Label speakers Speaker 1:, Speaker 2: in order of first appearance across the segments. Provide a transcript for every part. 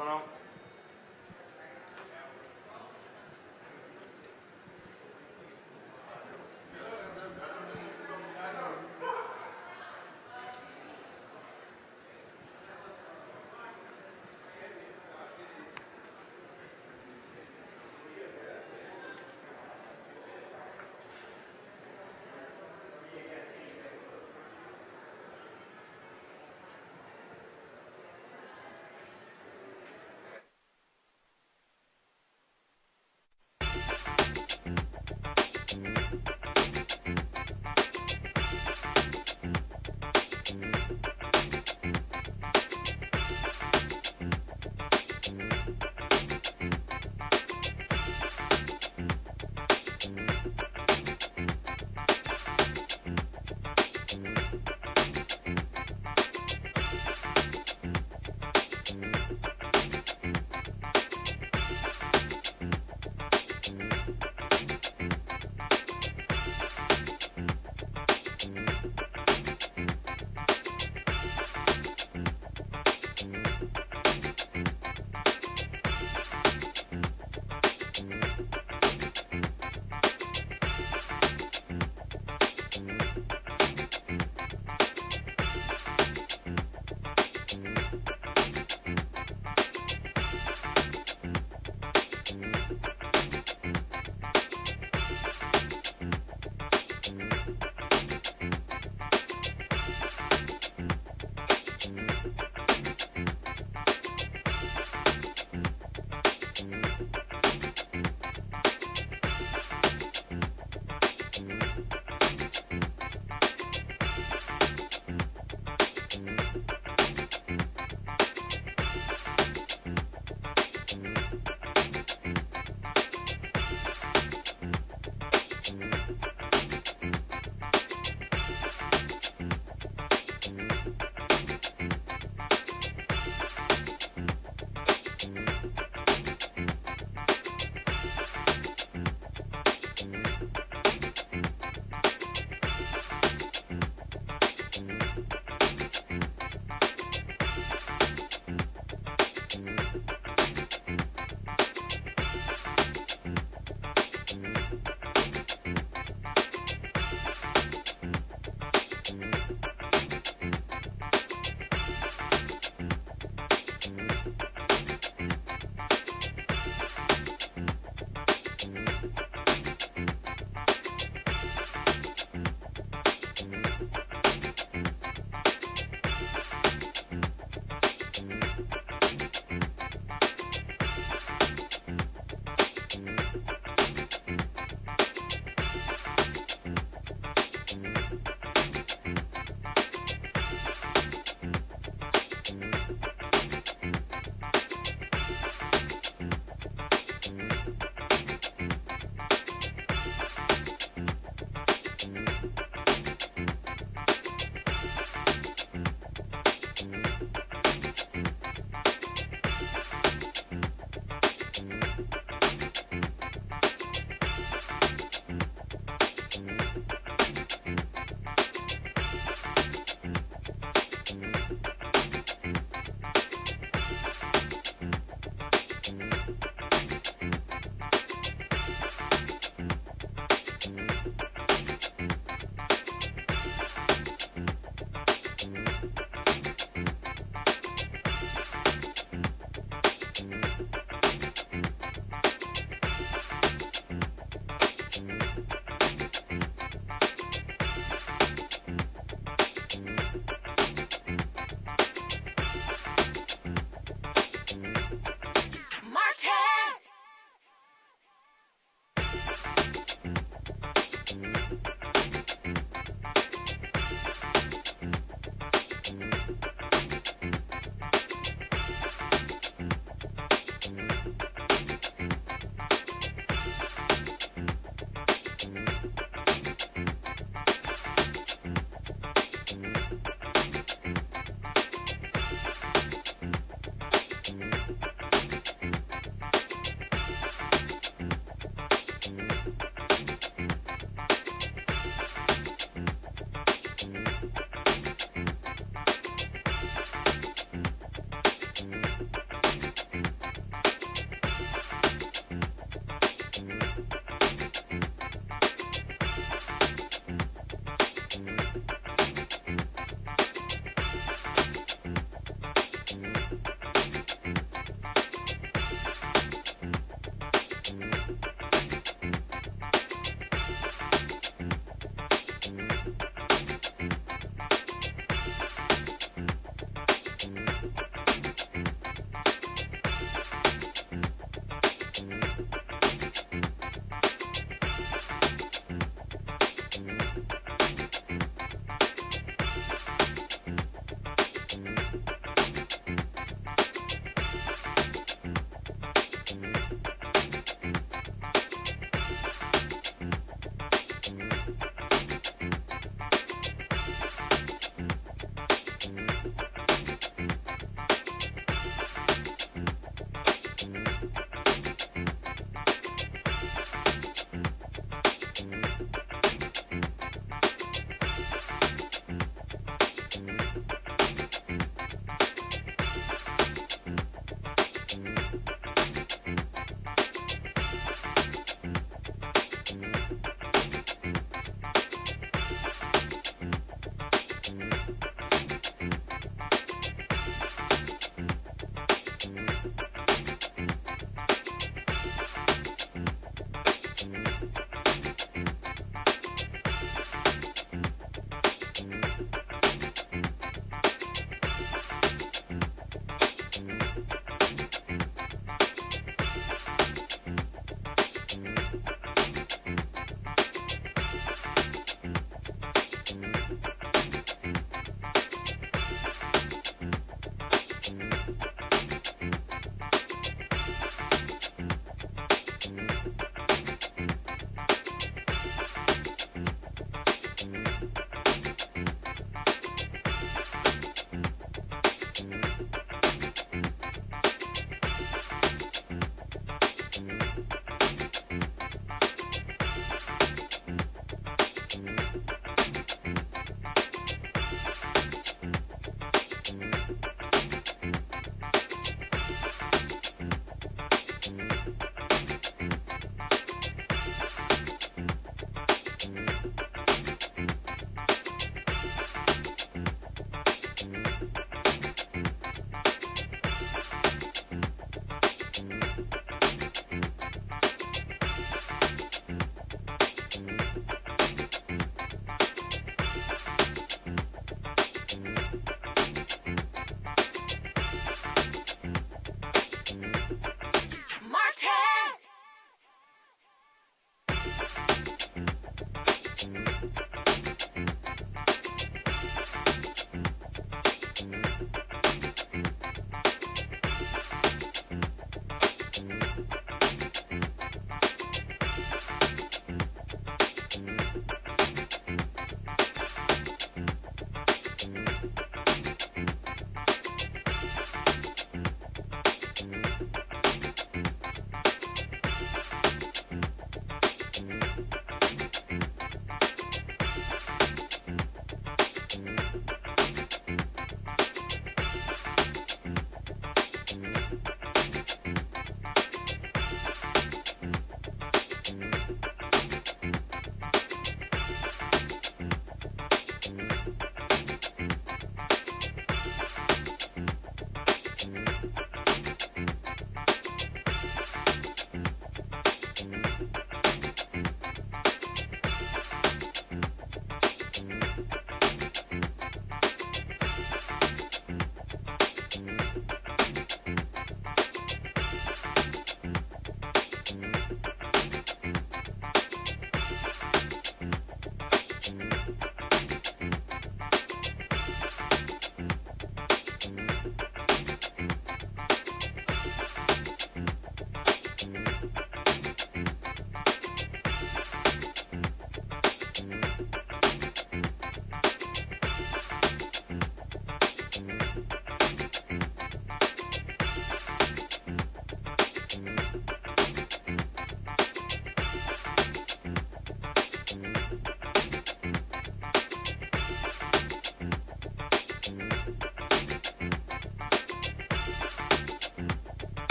Speaker 1: going on?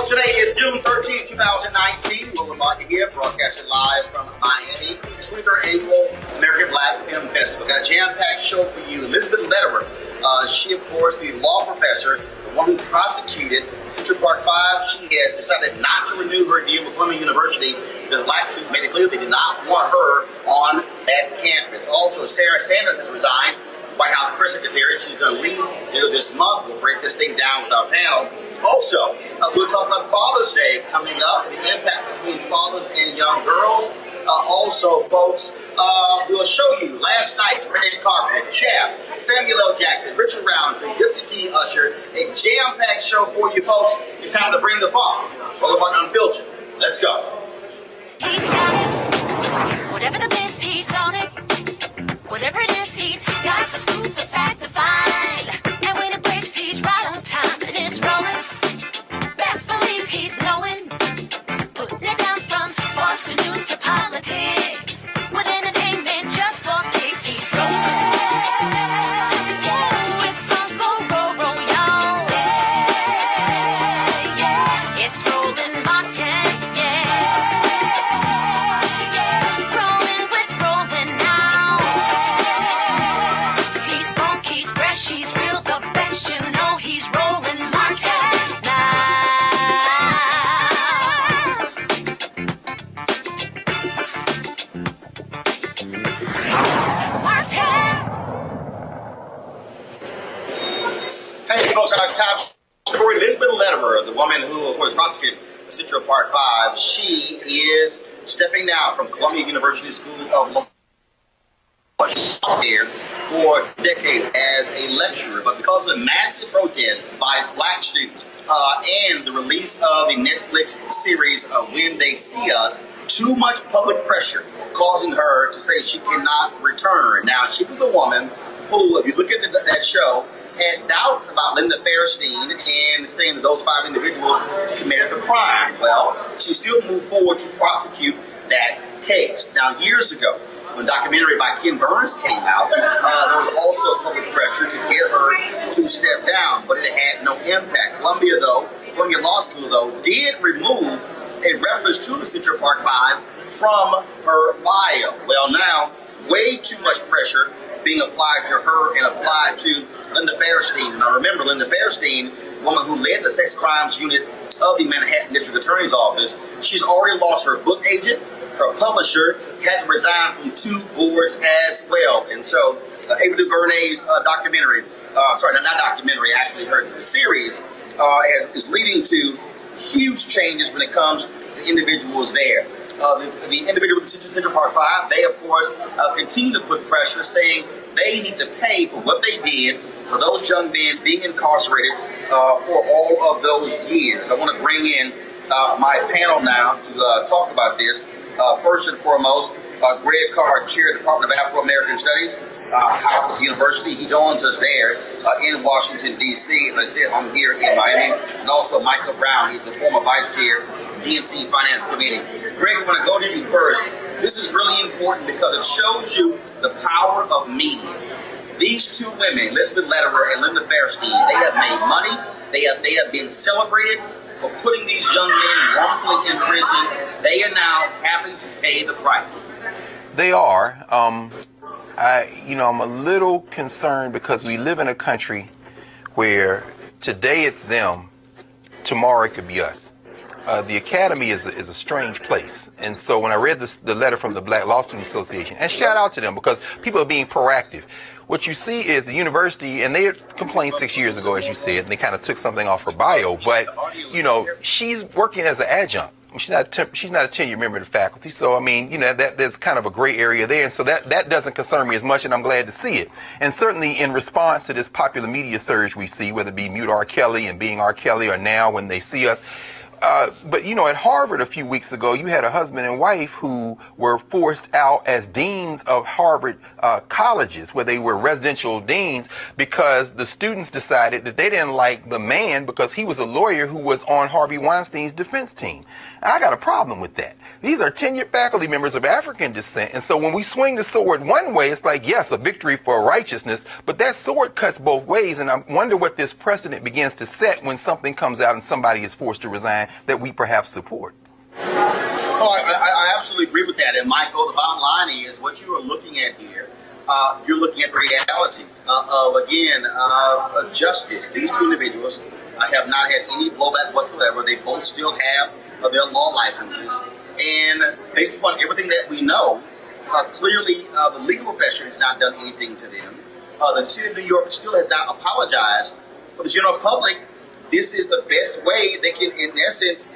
Speaker 1: Well, today is June 13, 2019. Roland Martin here, broadcasting live from Miami, 23rd Annual American Black Film Festival. Got a jam-packed show for you. Elizabeth Lederer, she, of course, the law professor, the one who prosecuted Central Park 5. She has decided not to renew her deal with Columbia University because black students made it clear they did not want her on that campus. Also, Sarah Sanders has resigned, White House press secretary. She's going to leave this month. We'll break this thing down with our panel. Also, we'll talk about Father's Day coming up, the impact between fathers and young girls. Also, folks, we'll show you last night's red carpet, Chaff, Samuel L. Jackson, Richard Roundtree, Jesse T. Usher, a jam-packed show for you folks. It's time to bring the funk. Roland Martin Unfiltered. Let's go.
Speaker 2: He's got it. Whatever the miss, he's on it. Whatever it is, he's got the scoop, the fact, the file. And when it breaks, he's right on time and it's rolling. Best believe he's knowing. Putting it down from sports to news to politics. With entertainment just for kicks, he's rolling. Yeah, it's Uncle Roro, y'all. Yeah, yeah, it's Roland Martin. Yeah, rolling with Roland now. He's funk, he's fresh, he's real, the best. You know he's Roland Martin now. Martin.
Speaker 1: Hey, folks, our top story, Elizabeth Lederer, the woman who, of course, prosecuted Central Park 5. She is stepping down from Columbia University School of Law. She's here for decades as a lecturer, but because of massive protest by black students and the release of the Netflix series When They See Us, too much public pressure causing her to say she cannot return. Now, she was a woman who, if you look at that show, had doubts about Linda Fairstein and saying that those 5 individuals committed the crime. Well, she still moved forward to prosecute that case. Now, years ago, when a documentary by Ken Burns came out, there was also public pressure to get her to step down, but it had no impact. Columbia Law School, though, did remove a reference to the Central Park 5 from her bio. Well, now, way too much pressure being applied to her and applied to Linda Fairstein. Now, remember, Linda Fairstein, the woman who led the sex crimes unit of the Manhattan District Attorney's Office, she's already lost her book agent. Her publisher had to resign from 2 boards as well. And so, Ava DuVernay's documentary, actually her series, is leading to huge changes when it comes to individuals there. The individual with the Central Park 5, they, of course, continue to put pressure, saying they need to pay for what they did for those young men being incarcerated for all of those years. I want to bring in my panel now to talk about this. First and foremost, Greg Carr, Chair of the Department of Afro-American Studies, Howard University. He joins us there in Washington, D.C. As I said, I'm here in Miami. And also Michael Brown. He's the former Vice Chair of the DNC Finance Committee. Greg, I want to go to you first. This is really important because it shows you the power of media. These 2 women, Elizabeth Lederer and Linda Fairstein, they have made money. They have been celebrated for putting these young men wrongfully in prison. They are now having to pay the price.
Speaker 3: They are. I'm a little concerned because we live in a country where today it's them, tomorrow it could be us. The academy is a strange place. And so when I read the letter from the Black Law Student Association, and shout out to them because people are being proactive. What you see is the university, and they had complained 6 years ago, as you said, and they kind of took something off her bio. But, she's working as an adjunct. She's not a tenured member of the faculty. So, that there's kind of a gray area there. And so that doesn't concern me as much, and I'm glad to see it. And certainly in response to this popular media surge we see, whether it be Mute R. Kelly and Being R. Kelly or now When They See Us, But, at Harvard a few weeks ago, you had a husband and wife who were forced out as deans of Harvard colleges, where they were residential deans, because the students decided that they didn't like the man because he was a lawyer who was on Harvey Weinstein's defense team. I got a problem with that. These are tenured faculty members of African descent. And so when we swing the sword one way, it's like, yes, a victory for righteousness, but that sword cuts both ways. And I wonder what this precedent begins to set when something comes out and somebody is forced to resign. that we perhaps support.
Speaker 1: Oh, I absolutely agree with that. And Michael, the bottom line is what you are looking at here. You're looking at the reality of justice. These two individuals have not had any blowback whatsoever. They both still have their law licenses. And based upon everything that we know, clearly the legal profession has not done anything to them. The city of New York still has not apologized. For the general public, this is the best way they can, in essence,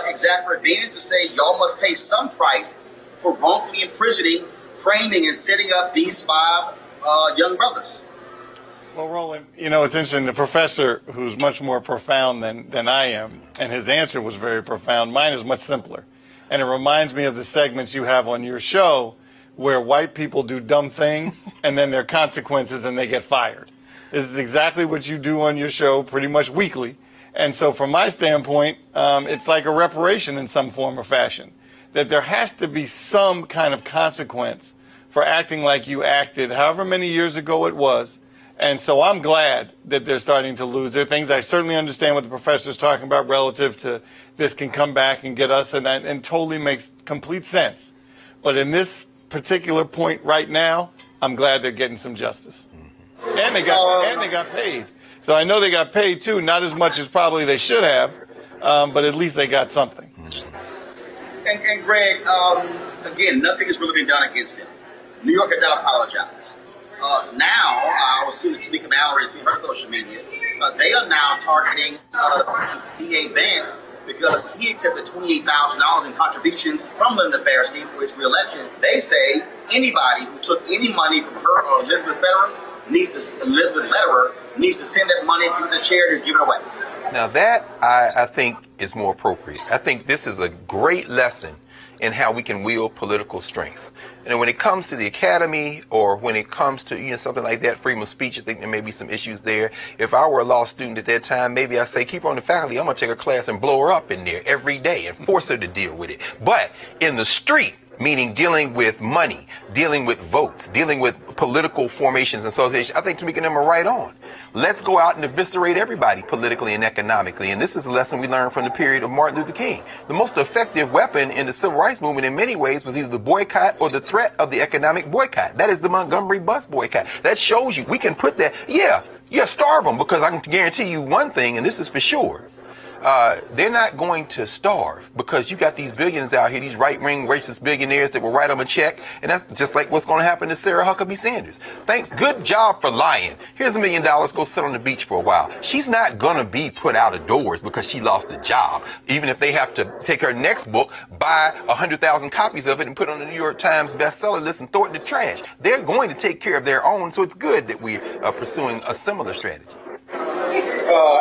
Speaker 1: exact revenge to say y'all must pay some price for wrongfully imprisoning, framing, and setting up these five young brothers.
Speaker 4: Well, Roland, you know, it's interesting. The professor, who's much more profound than I am, and his answer was very profound. Mine is much simpler. And it reminds me of the segments you have on your show where white people do dumb things and then there are consequences and they get fired. This is exactly what you do on your show pretty much weekly. And so from my standpoint, it's like a reparation in some form or fashion, that there has to be some kind of consequence for acting like you acted however many years ago it was. And so I'm glad that they're starting to lose. There are things I certainly understand what the professor is talking about relative to this can come back and get us, and totally makes complete sense. But in this particular point right now, I'm glad they're getting some justice. And they got paid. So I know they got paid too, not as much as probably they should have, but at least they got something.
Speaker 1: And Greg, again, nothing has really been done against them. New York has not apologized. Now, I was seeing Tamika Mallory and seeing her social media. They are now targeting DA Vance because he accepted $28,000 in contributions from Linda Fairstein for his re-election. They say anybody who took any money from her or Elizabeth Lederer needs to send that money, give it to charity, or give it away.
Speaker 3: Now that I think is more appropriate. I think this is a great lesson in how we can wield political strength. And when it comes to the academy, or when it comes to something like that, freedom of speech, I think there may be some issues there. If I were a law student at that time, maybe I say, keep her on the faculty. I'm going to take a class and blow her up in there every day and force her to deal with it. But in the street, meaning dealing with money, dealing with votes, dealing with political formations and associations, I think Tamika and them are right on. Let's go out and eviscerate everybody politically and economically. And this is a lesson we learned from the period of Martin Luther King. The most effective weapon in the civil rights movement in many ways was either the boycott or the threat of the economic boycott. That is the Montgomery bus boycott. That shows you we can put that, starve them, because I can guarantee you one thing, and this is for sure. They're not going to starve because you got these billionaires out here, these right-wing racist billionaires that will write them a check, and that's just like what's going to happen to Sarah Huckabee Sanders. Thanks, good job for lying. Here's $1 million, go sit on the beach for a while. She's not going to be put out of doors because she lost a job, even if they have to take her next book, buy 100,000 copies of it and put it on the New York Times bestseller list and throw it in the trash. They're going to take care of their own, so it's good that we are pursuing a similar strategy.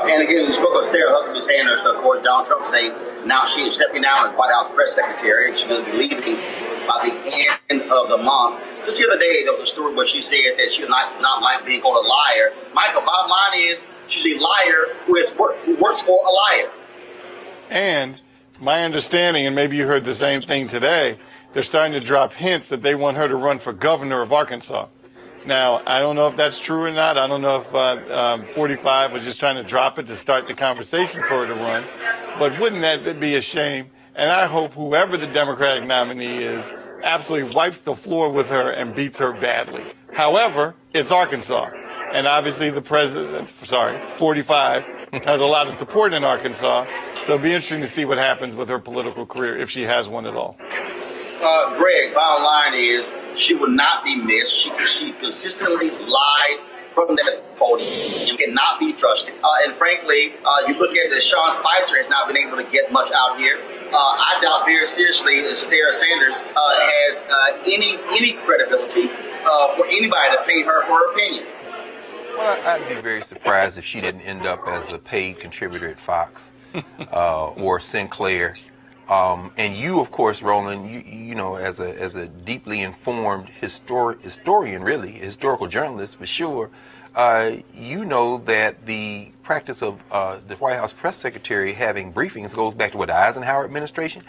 Speaker 1: And again, you spoke of Sarah Huckabee Sanders, of course, Donald Trump today. Now she is stepping down as White House press secretary, and she's going to be leaving by the end of the month. Just the other day, there was a story where she said that she was not like being called a liar. Michael, bottom line is she's a liar who works for a liar.
Speaker 4: And my understanding, and maybe you heard the same thing today, they're starting to drop hints that they want her to run for governor of Arkansas. Now, I don't know if that's true or not. I don't know if 45 was just trying to drop it to start the conversation for her to run. But wouldn't that be a shame? And I hope whoever the Democratic nominee is absolutely wipes the floor with her and beats her badly. However, it's Arkansas. And obviously the president, 45, has a lot of support in Arkansas. So it'll be interesting to see what happens with her political career, if she has one at all.
Speaker 1: Greg, bottom line is she will not be missed. She consistently lied from that podium and cannot be trusted. And frankly, you look at Sean Spicer has not been able to get much out here. I doubt very seriously that Sarah Sanders has any credibility for anybody to pay her for her opinion.
Speaker 3: Well, I'd be very surprised if she didn't end up as a paid contributor at Fox or Sinclair. And you, of course, Roland, you know, as a deeply informed historian, really, historical journalist for sure, you know that the practice of the White House press secretary having briefings goes back to the Eisenhower administration.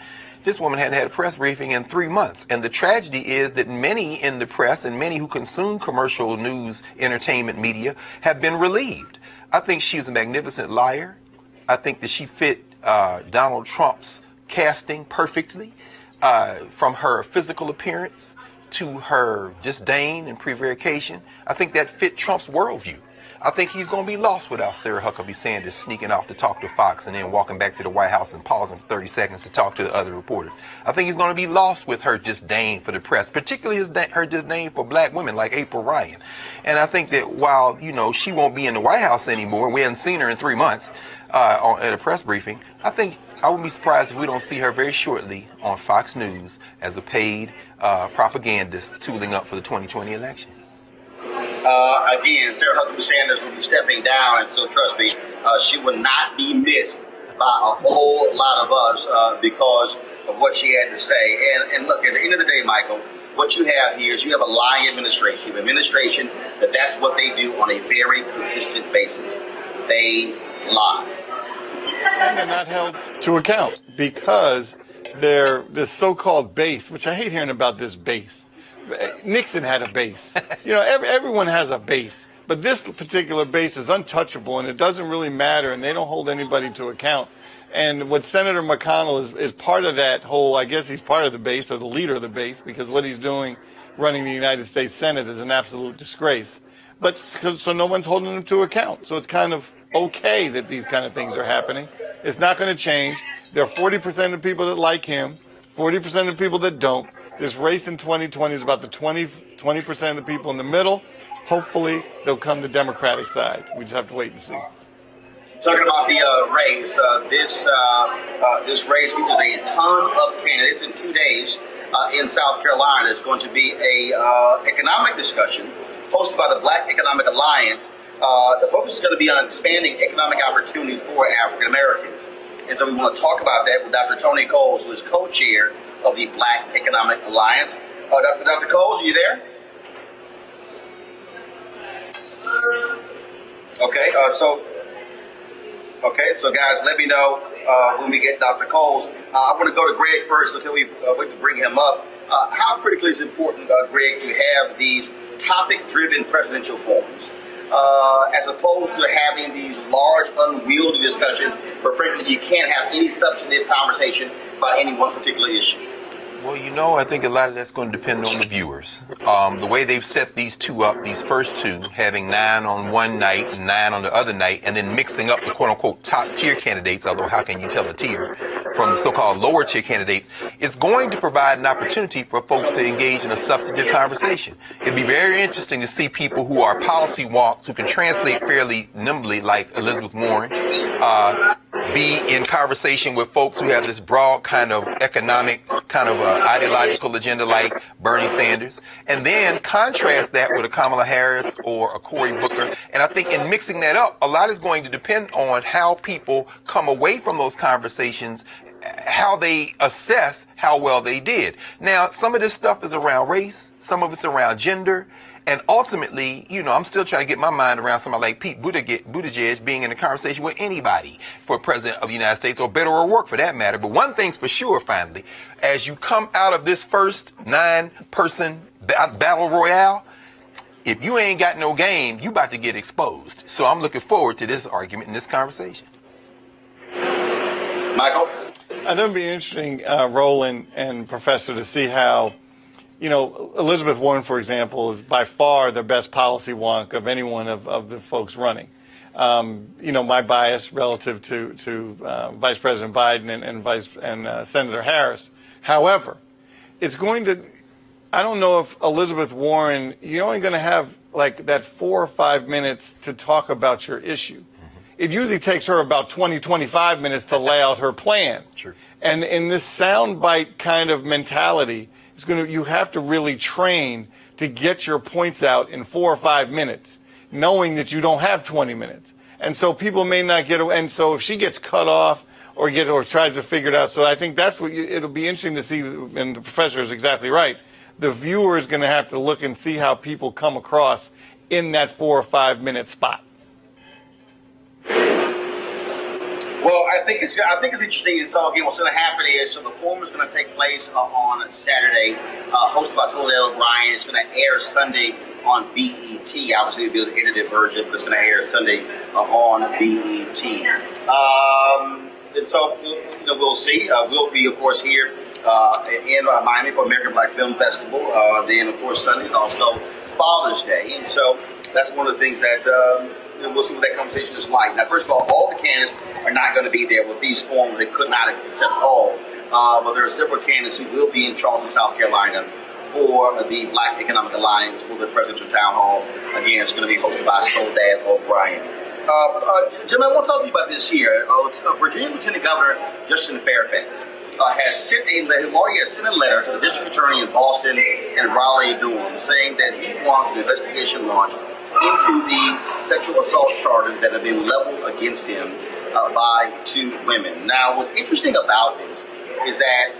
Speaker 3: This woman hadn't had a press briefing in 3 months. And the tragedy is that many in the press and many who consume commercial news, entertainment media have been relieved. I think she's a magnificent liar. I think that she fit Donald Trump's casting perfectly, from her physical appearance to her disdain and prevarication. I think that fit Trump's worldview. I think he's going to be lost without Sarah Huckabee Sanders sneaking off to talk to Fox and then walking back to the White House and pausing for 30 seconds to talk to the other reporters. I think he's going to be lost with her disdain for the press, particularly her disdain for black women like April Ryan. And I think that while, she won't be in the White House anymore, we haven't seen her in 3 months at a press briefing, I think I wouldn't be surprised if we don't see her very shortly on Fox News as a paid propagandist tooling up for the 2020 election.
Speaker 1: Again, Sarah Huckabee Sanders will be stepping down, and so trust me, she will not be missed by a whole lot of us because of what she had to say. And look, at the end of the day, Michael, what you have here is you have a lying administration. You have an administration that's what they do on a very consistent basis. They lie.
Speaker 4: And they're not held to account because they're this so-called base, which I hate hearing about this base. Nixon had a base. Everyone has a base. But this particular base is untouchable, and it doesn't really matter, and they don't hold anybody to account. And what Senator McConnell is part of that whole, I guess he's part of the base, or the leader of the base, because what he's doing running the United States Senate is an absolute disgrace. But so no one's holding him to account. So it's kind of okay that these kind of things are happening. It's not going to change. There are 40% of people that like him, 40% of people that don't. This race in 2020 is about the 20% of the people in the middle. Hopefully, they'll come to Democratic side. We just have to wait and see.
Speaker 1: Talking about the race, this race features a ton of candidates in 2 days in South Carolina. There's going to be a economic discussion hosted by the Black Economic Alliance. The focus is going to be on expanding economic opportunities for African Americans. And so we want to talk about that with Dr. Tony Coles, who is co-chair of the Black Economic Alliance. Dr. Coles, are you there? Okay, so guys, let me know when we get Dr. Coles. I want to go to Greg first until we wait to bring him up. How critically is it important, Greg, to have these topic-driven presidential forums? As opposed to having these large, unwieldy discussions where, frankly, you can't have any substantive conversation about any one particular issue?
Speaker 3: Well, I think a lot of that's going to depend on the viewers. The way they've set these two up, these first two, having 9 on one night and 9 on the other night, and then mixing up the quote-unquote top-tier candidates, although how can you tell a tier, from the so-called lower-tier candidates, it's going to provide an opportunity for folks to engage in a substantive conversation. It'd be very interesting to see people who are policy wonks, who can translate fairly nimbly, like Elizabeth Warren, be in conversation with folks who have this broad kind of economic, kind of ideological agenda like Bernie Sanders, and then contrast that with a Kamala Harris or a Cory Booker. And I think in mixing that up, a lot is going to depend on how people come away from those conversations, how they assess how well they did. Now, some of this stuff is around race, some of it's around gender, and ultimately, I'm still trying to get my mind around somebody like Pete Buttigieg being in a conversation with anybody for president of the United States, or better or worse for that matter. But one thing's for sure, finally, as you come out of this first 9-person battle royale, if you ain't got no game, you about to get exposed. So I'm looking forward to this argument and this conversation.
Speaker 1: Michael?
Speaker 4: I think it'd be interesting, Roland and Professor, to see how, Elizabeth Warren, for example, is by far the best policy wonk of any one of the folks running. My bias relative to Vice President Biden and Senator Harris. However, it's going to, I don't know if Elizabeth Warren, you're only going to have like that 4 or 5 minutes to talk about your issue. It usually takes her about 20, 25 minutes to lay out her plan.
Speaker 3: Sure.
Speaker 4: And in this soundbite kind of mentality, you have to really train to get your points out in 4 or 5 minutes, knowing that you don't have 20 minutes. And so people may not get, and so if she gets cut off or tries to figure it out, so I think that's what it'll be interesting to see, and the professor is exactly right. The viewer is going to have to look and see how people come across in that 4 or 5 minute spot.
Speaker 1: Well, I think it's interesting. It's all again. What's going to happen is, so the forum is going to take place on Saturday, hosted by Soledad O'Brien. It's going to air Sunday on BET. Obviously, it'll be the edited version, but it's going to air Sunday on BET. And so we'll see. We'll be, of course, here in Miami for American Black Film Festival. Then, of course, Sunday is also Father's Day. And so that's one of the things that we'll see what that conversation is like. Now, first of all the candidates are not going to be there with these forms. They could not accept all. But there are several candidates who will be in Charleston, South Carolina for the Black Economic Alliance for the presidential town hall. Again, it's going to be hosted by Soledad O'Brien. Gentlemen, I want to talk to you about this here. Virginia Lieutenant Governor Justin Fairfax has sent a letter to the district attorney in Boston and Raleigh-Durham saying that he wants an investigation launched into the sexual assault charges that have been leveled against him by two women. Now, what's interesting about this is that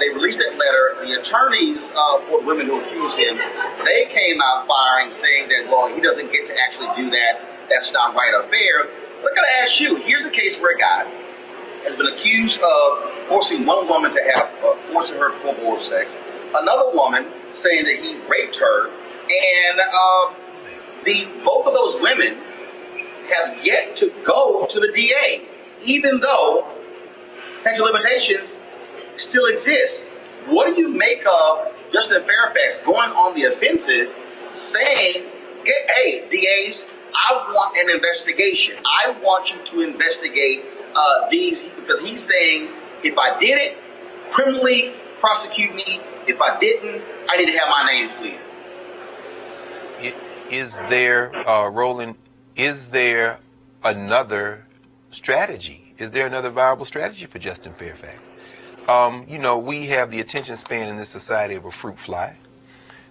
Speaker 1: they released that letter. The attorneys for the women who accused him, they came out firing, saying that, well, he doesn't get to actually do that. That's not right or fair. But I'm going to ask you, here's a case where a guy has been accused of forcing one woman to have, forcing her to perform oral sex, another woman saying that he raped her, and both of those women have yet to go to the DA, even though statute of limitations still exist. What do you make of Justin Fairfax going on the offensive, saying, hey, DAs, I want an investigation. I want you to investigate these, because he's saying, if I did it, criminally prosecute me. If I didn't, I need to have my name cleared.
Speaker 3: Is there, Roland, is there another strategy? Is there another viable strategy for Justin Fairfax? We have the attention span in this society of a fruit fly.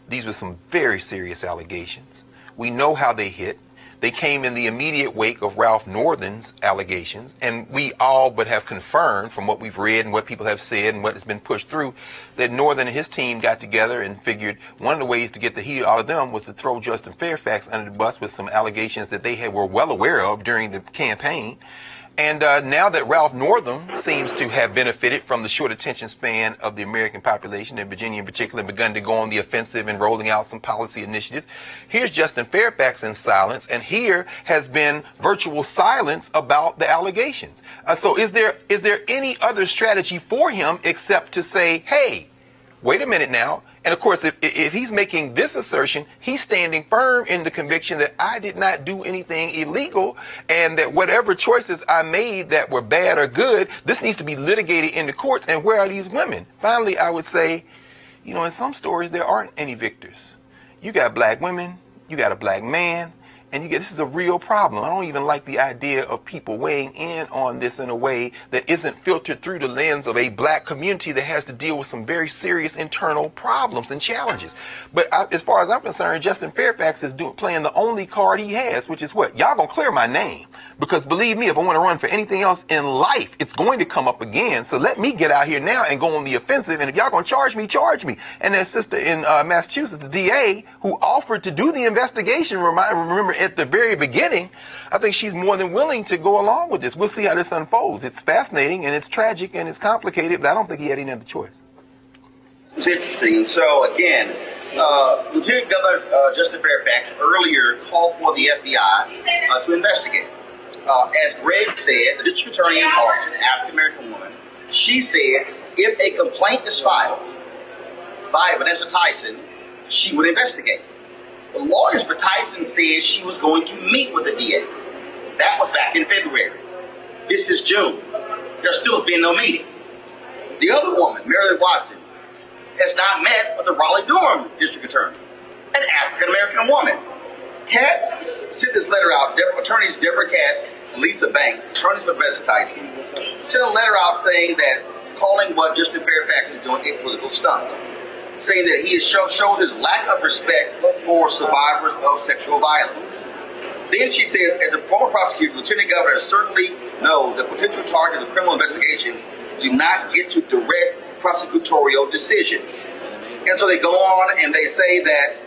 Speaker 3: These were some very serious allegations. We know how they hit. They came in the immediate wake of Ralph Northen's allegations, and we all but have confirmed from what we've read and what people have said and what has been pushed through that Northen and his team got together and figured one of the ways to get the heat out of them was to throw Justin Fairfax under the bus with some allegations that they were well aware of during the campaign. And now that Ralph Northam seems to have benefited from the short attention span of the American population, and Virginia in particular, begun to go on the offensive and rolling out some policy initiatives, here's Justin Fairfax in silence, and here has been virtual silence about the allegations. So is there any other strategy for him except to say, hey, wait a minute now? And of course, if he's making this assertion, he's standing firm in the conviction that I did not do anything illegal, and that whatever choices I made that were bad or good, this needs to be litigated in the courts. And where are these women? Finally, I would say, in some stories, there aren't any victors. You got black women, you got a black man, and this is a real problem. I don't even like the idea of people weighing in on this in a way that isn't filtered through the lens of a black community that has to deal with some very serious internal problems and challenges. But as far as I'm concerned, Justin Fairfax is playing the only card he has, which is what? Y'all gonna clear my name. Because believe me, if I want to run for anything else in life, it's going to come up again. So let me get out here now and go on the offensive. And if y'all gonna charge me, charge me. And that sister in Massachusetts, the DA, who offered to do the investigation, remember at the very beginning, I think she's more than willing to go along with this. We'll see how this unfolds. It's fascinating and it's tragic and it's complicated, but I don't think he had any other choice.
Speaker 1: It's interesting. And so, again, Lieutenant Governor Justin Fairfax earlier called for the FBI to investigate. As Greg said, the district attorney in Boston, an African-American woman, she said if a complaint is filed by Vanessa Tyson, she would investigate. The lawyers for Tyson said she was going to meet with the DA. That was back in February. This is June. There still has been no meeting. The other woman, Marilyn Watson, has not met with the Raleigh-Durham district attorney, an African-American woman. Katz sent this letter out. Attorneys Deborah Katz and Lisa Banks, attorneys for Vanessa Tyson, sent a letter out saying that, calling what Justin Fairfax is doing a political stunt, saying that he shows his lack of respect for survivors of sexual violence. Then she says, as a former prosecutor, Lieutenant Governor certainly knows that potential charges of criminal investigations do not get to direct prosecutorial decisions. And so they go on and they say that,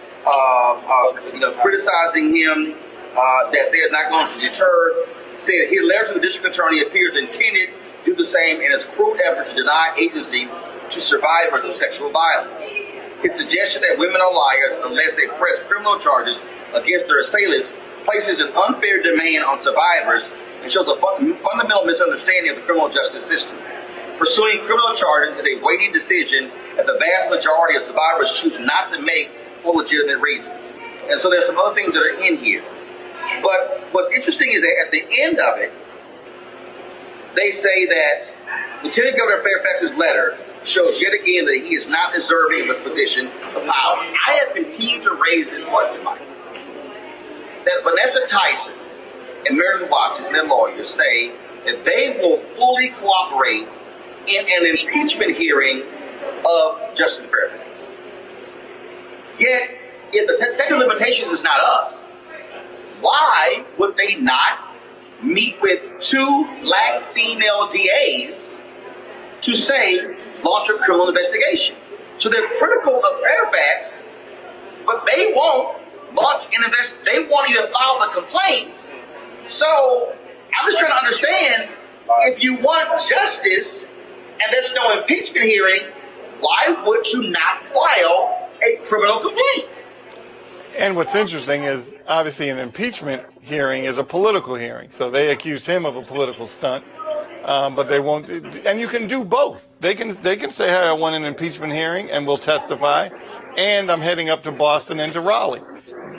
Speaker 1: criticizing him, that they're not going to deter, said his letter to the district attorney appears intended to do the same in its crude effort to deny agency to survivors of sexual violence. His suggestion that women are liars unless they press criminal charges against their assailants places an unfair demand on survivors and shows a fundamental misunderstanding of the criminal justice system. Pursuing criminal charges is a weighty decision that the vast majority of survivors choose not to make for legitimate reasons. And so there's some other things that are in here. But what's interesting is that at the end of it, they say that Lieutenant Governor Fairfax's letter shows yet again that he is not deserving of his position of power. I have continued to raise this question, Mike, that Vanessa Tyson and Meredith Watson and their lawyers say that they will fully cooperate in an impeachment hearing of Justin Fairfax. Yet, if the statute of limitations is not up, why would they not meet with 2 black female DAs to say, launch a criminal investigation? So they're critical of Fairfax, but they won't launch an investigation. They won't even file the complaint. So I'm just trying to understand, if you want justice and there's no impeachment hearing, why would you not file a criminal complaint?
Speaker 4: And what's interesting is, obviously, an impeachment hearing is a political hearing. So they accuse him of a political stunt, but they won't. And you can do both. They can say, hey, I want an impeachment hearing and we'll testify, and I'm heading up to Boston and to Raleigh.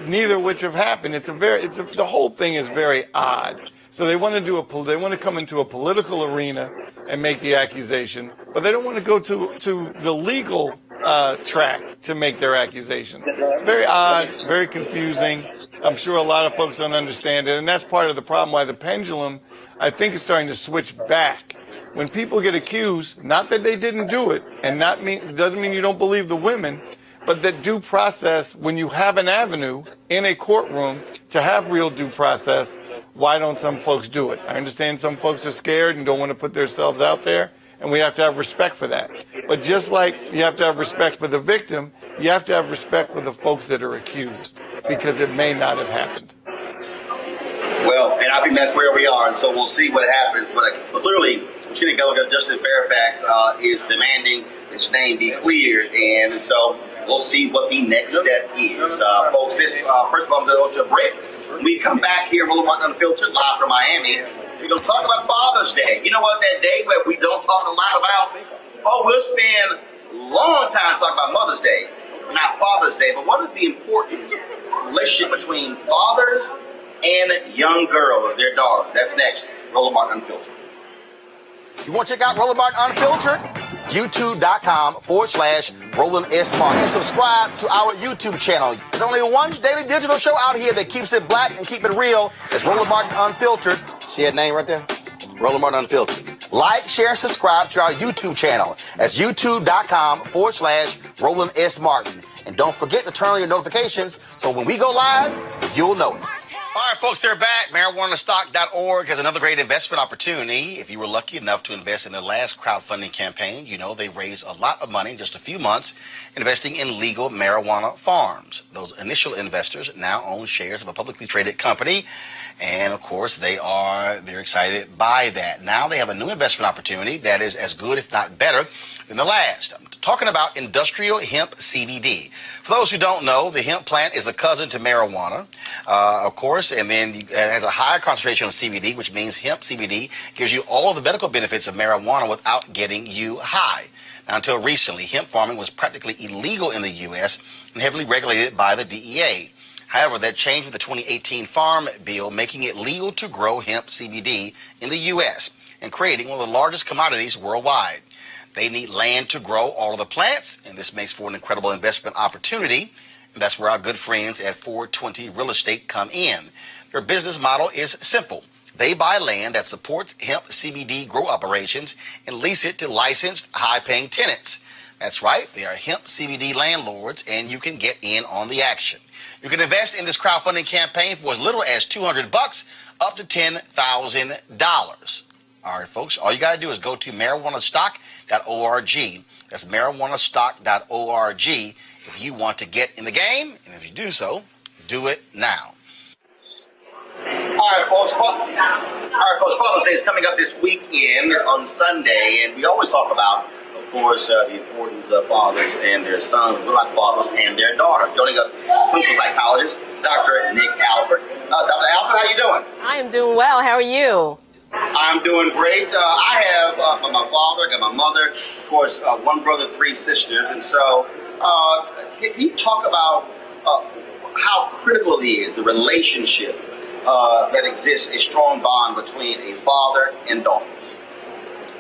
Speaker 4: Neither of which have happened. The whole thing is very odd. So they want to come into a political arena and make the accusation, but they don't want to go to the legal track to make their accusation. Very odd, very confusing. I'm sure a lot of folks don't understand it, and that's part of the problem why the pendulum, I think, is starting to switch back. When people get accused, not that they didn't do it, and doesn't mean you don't believe the women, but that due process, when you have an avenue in a courtroom to have real due process, why don't some folks do it? I understand some folks are scared and don't want to put themselves out there, and we have to have respect for that. But just like you have to have respect for the victim, you have to have respect for the folks that are accused, because it may not have happened.
Speaker 1: Well, and I think that's where we are, and so we'll see what happens. But clearly, Lieutenant Governor Justin Fairfax is demanding his name be cleared, and so we'll see what the next step is. Folks, first of all, I'm going to go to a break. When we come back here, Roland Martin Unfiltered, live from Miami, we're going to talk about Father's Day. You know what, that day where we don't talk a lot about? Oh, we'll spend a long time talking about Mother's Day, not Father's Day. But what is the important relationship between fathers and young girls, their daughters? That's next. Roland Martin Unfiltered. You want to check out Roland Martin Unfiltered? YouTube.com/Roland S. Martin. And subscribe to our YouTube channel. There's only one daily digital show out here that keeps it black and keep it real. It's Roland Martin Unfiltered. See that name right there? Roland Martin Unfiltered. Like, share, and subscribe to our YouTube channel. That's YouTube.com/Roland S. Martin. And don't forget to turn on your notifications so when we go live, you'll know it. All right, folks, they're back. MarijuanaStock.org has another great investment opportunity. If you were lucky enough to invest in their last crowdfunding campaign, you know they raised a lot of money in just a few months investing in legal marijuana farms. Those initial investors now own shares of a publicly traded company, and of course they're excited by that. Now they have a new investment opportunity that is as good, if not better, than the last. I'm talking about industrial hemp CBD. For those who don't know, the hemp plant is a cousin to marijuana, of course, and then it has a higher concentration of CBD, which means hemp CBD gives you all of the medical benefits of marijuana without getting you high. Now, until recently, hemp farming was practically illegal in the U.S. and heavily regulated by the DEA. However, that changed with the 2018 Farm Bill, making it legal to grow hemp CBD in the U.S. and creating one of the largest commodities worldwide. They need land to grow all of the plants, and this makes for an incredible investment opportunity. And that's where our good friends at 420 Real Estate come in. Their business model is simple. They buy land that supports hemp CBD grow operations and lease it to licensed, high-paying tenants. That's right, they are hemp CBD landlords, and you can get in on the action. You can invest in this crowdfunding campaign for as little as $200 up to $10,000. All right, folks, all you got to do is go to marijuanastock.org. That's marijuanastock.org if you want to get in the game. And if you do so, do it now. All right, folks, Father's Day is coming up this weekend on Sunday. And we always talk about, of course, the importance of fathers and their sons, like fathers and their daughters. Joining us is clinical psychologist, Dr. Nick Alford. Dr. Alford, how you doing?
Speaker 5: I am doing well. How are you?
Speaker 1: I'm doing great. I have my father, got my mother, of course, one brother, three sisters. And so can you talk about how critical it is, the relationship that exists, a strong bond between a father and daughters?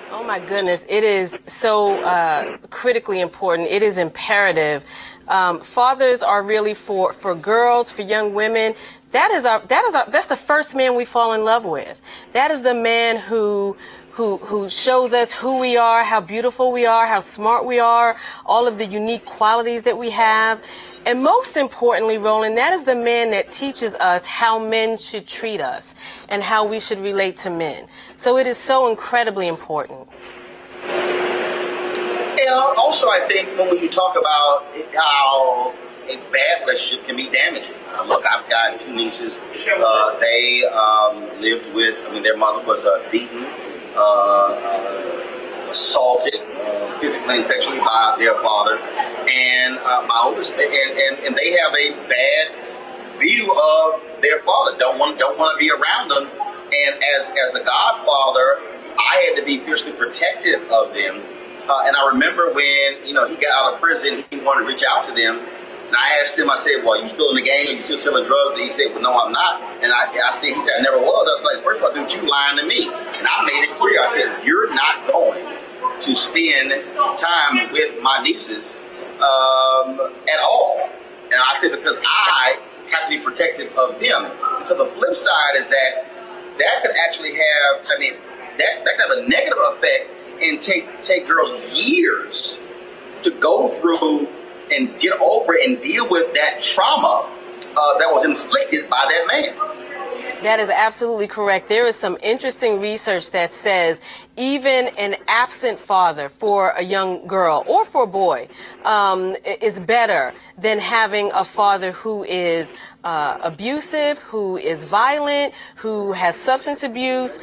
Speaker 5: Oh my goodness, it is so critically important. It is imperative. Fathers are really for girls, for young women. That's the first man we fall in love with. That is the man who shows us who we are, how beautiful we are, how smart we are, all of the unique qualities that we have. And most importantly, Roland, that is the man that teaches us how men should treat us and how we should relate to men. So it is so incredibly important.
Speaker 1: And also, I think when you talk about how a bad relationship can be damaging. Look, I've got two nieces. They lived with, their mother was beaten, assaulted physically and sexually by their father, and my oldest, and they have a bad view of their father. Don't want to be around them. And as the godfather, I had to be fiercely protective of them. And I remember when he got out of prison, he wanted to reach out to them. And I asked him, I said, well, you still in the game? Are you still selling drugs? And he said, well, no, I'm not. And he said, I never was. I was like, first of all, dude, you lying to me. And I made it clear. I said, you're not going to spend time with my nieces at all. And I said, because I have to be protective of them. And so the flip side is that could actually have, that could have a negative effect and take girls years to go through and get over and deal with that trauma that was inflicted by that man.
Speaker 5: That is absolutely correct. There is some interesting research that says even an absent father for a young girl or for a boy is better than having a father who is abusive, who is violent, who has substance abuse,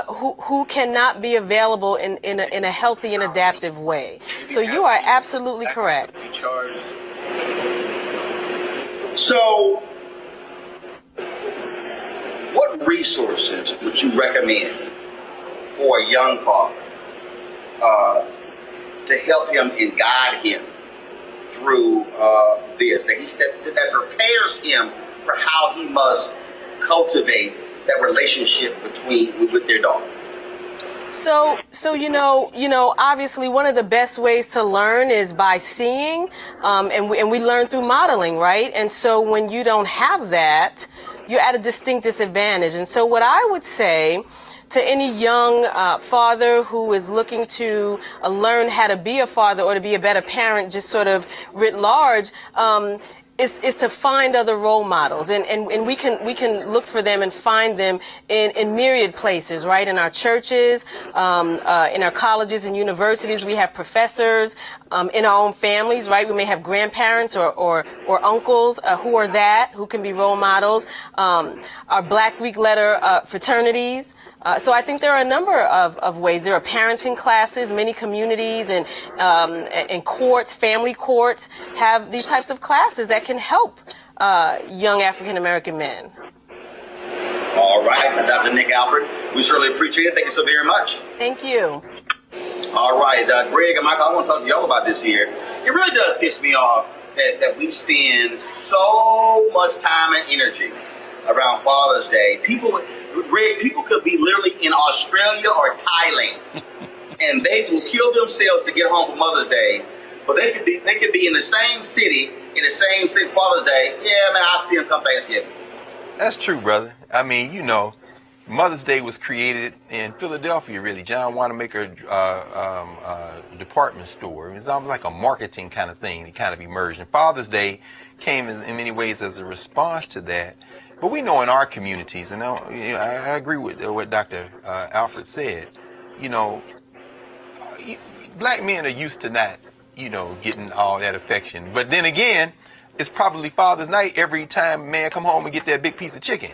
Speaker 5: who cannot be available in a healthy and adaptive way. So you are absolutely correct.
Speaker 1: So, what resources would you recommend for a young father to help him and guide him through this, that prepares him for how he must cultivate that relationship with their daughter?
Speaker 5: So obviously one of the best ways to learn is by seeing, and we learn through modeling, right? And so when you don't have that, you're at a distinct disadvantage. And so what I would say to any young father who is looking to learn how to be a father or to be a better parent, just sort of writ large, is to find other role models, and we can look for them and find them in myriad places, right? In our churches, in our colleges and universities, we have professors, in our own families, right? We may have grandparents or uncles who can be role models. Our Black Greek letter fraternities. So I think there are a number of ways. There are parenting classes. Many communities and courts, family courts, have these types of classes that can help young African American men.
Speaker 1: All right, Dr. Nick Alford, we certainly appreciate it. Thank you so very much.
Speaker 5: Thank you.
Speaker 1: All right, Greg and Michael, I want to talk to y'all about this here. It really does piss me off that we spend so much time and energy around Father's Day. Greg, people could be literally in Australia or Thailand, and they will kill themselves to get home for Mother's Day. But they could be in the same city, in the same state Father's Day. Yeah, man, I'll see them come Thanksgiving.
Speaker 3: That's true, brother. Mother's Day was created in Philadelphia, really. John Wanamaker department store. It's almost like a marketing kind of thing. It kind of emerged. And Father's Day came in many ways as a response to that. But we know in our communities, and I agree with what Dr. Alfred said, black men are used to not, getting all that affection. But then again, it's probably Father's Night every time a man come home and get that big piece of chicken,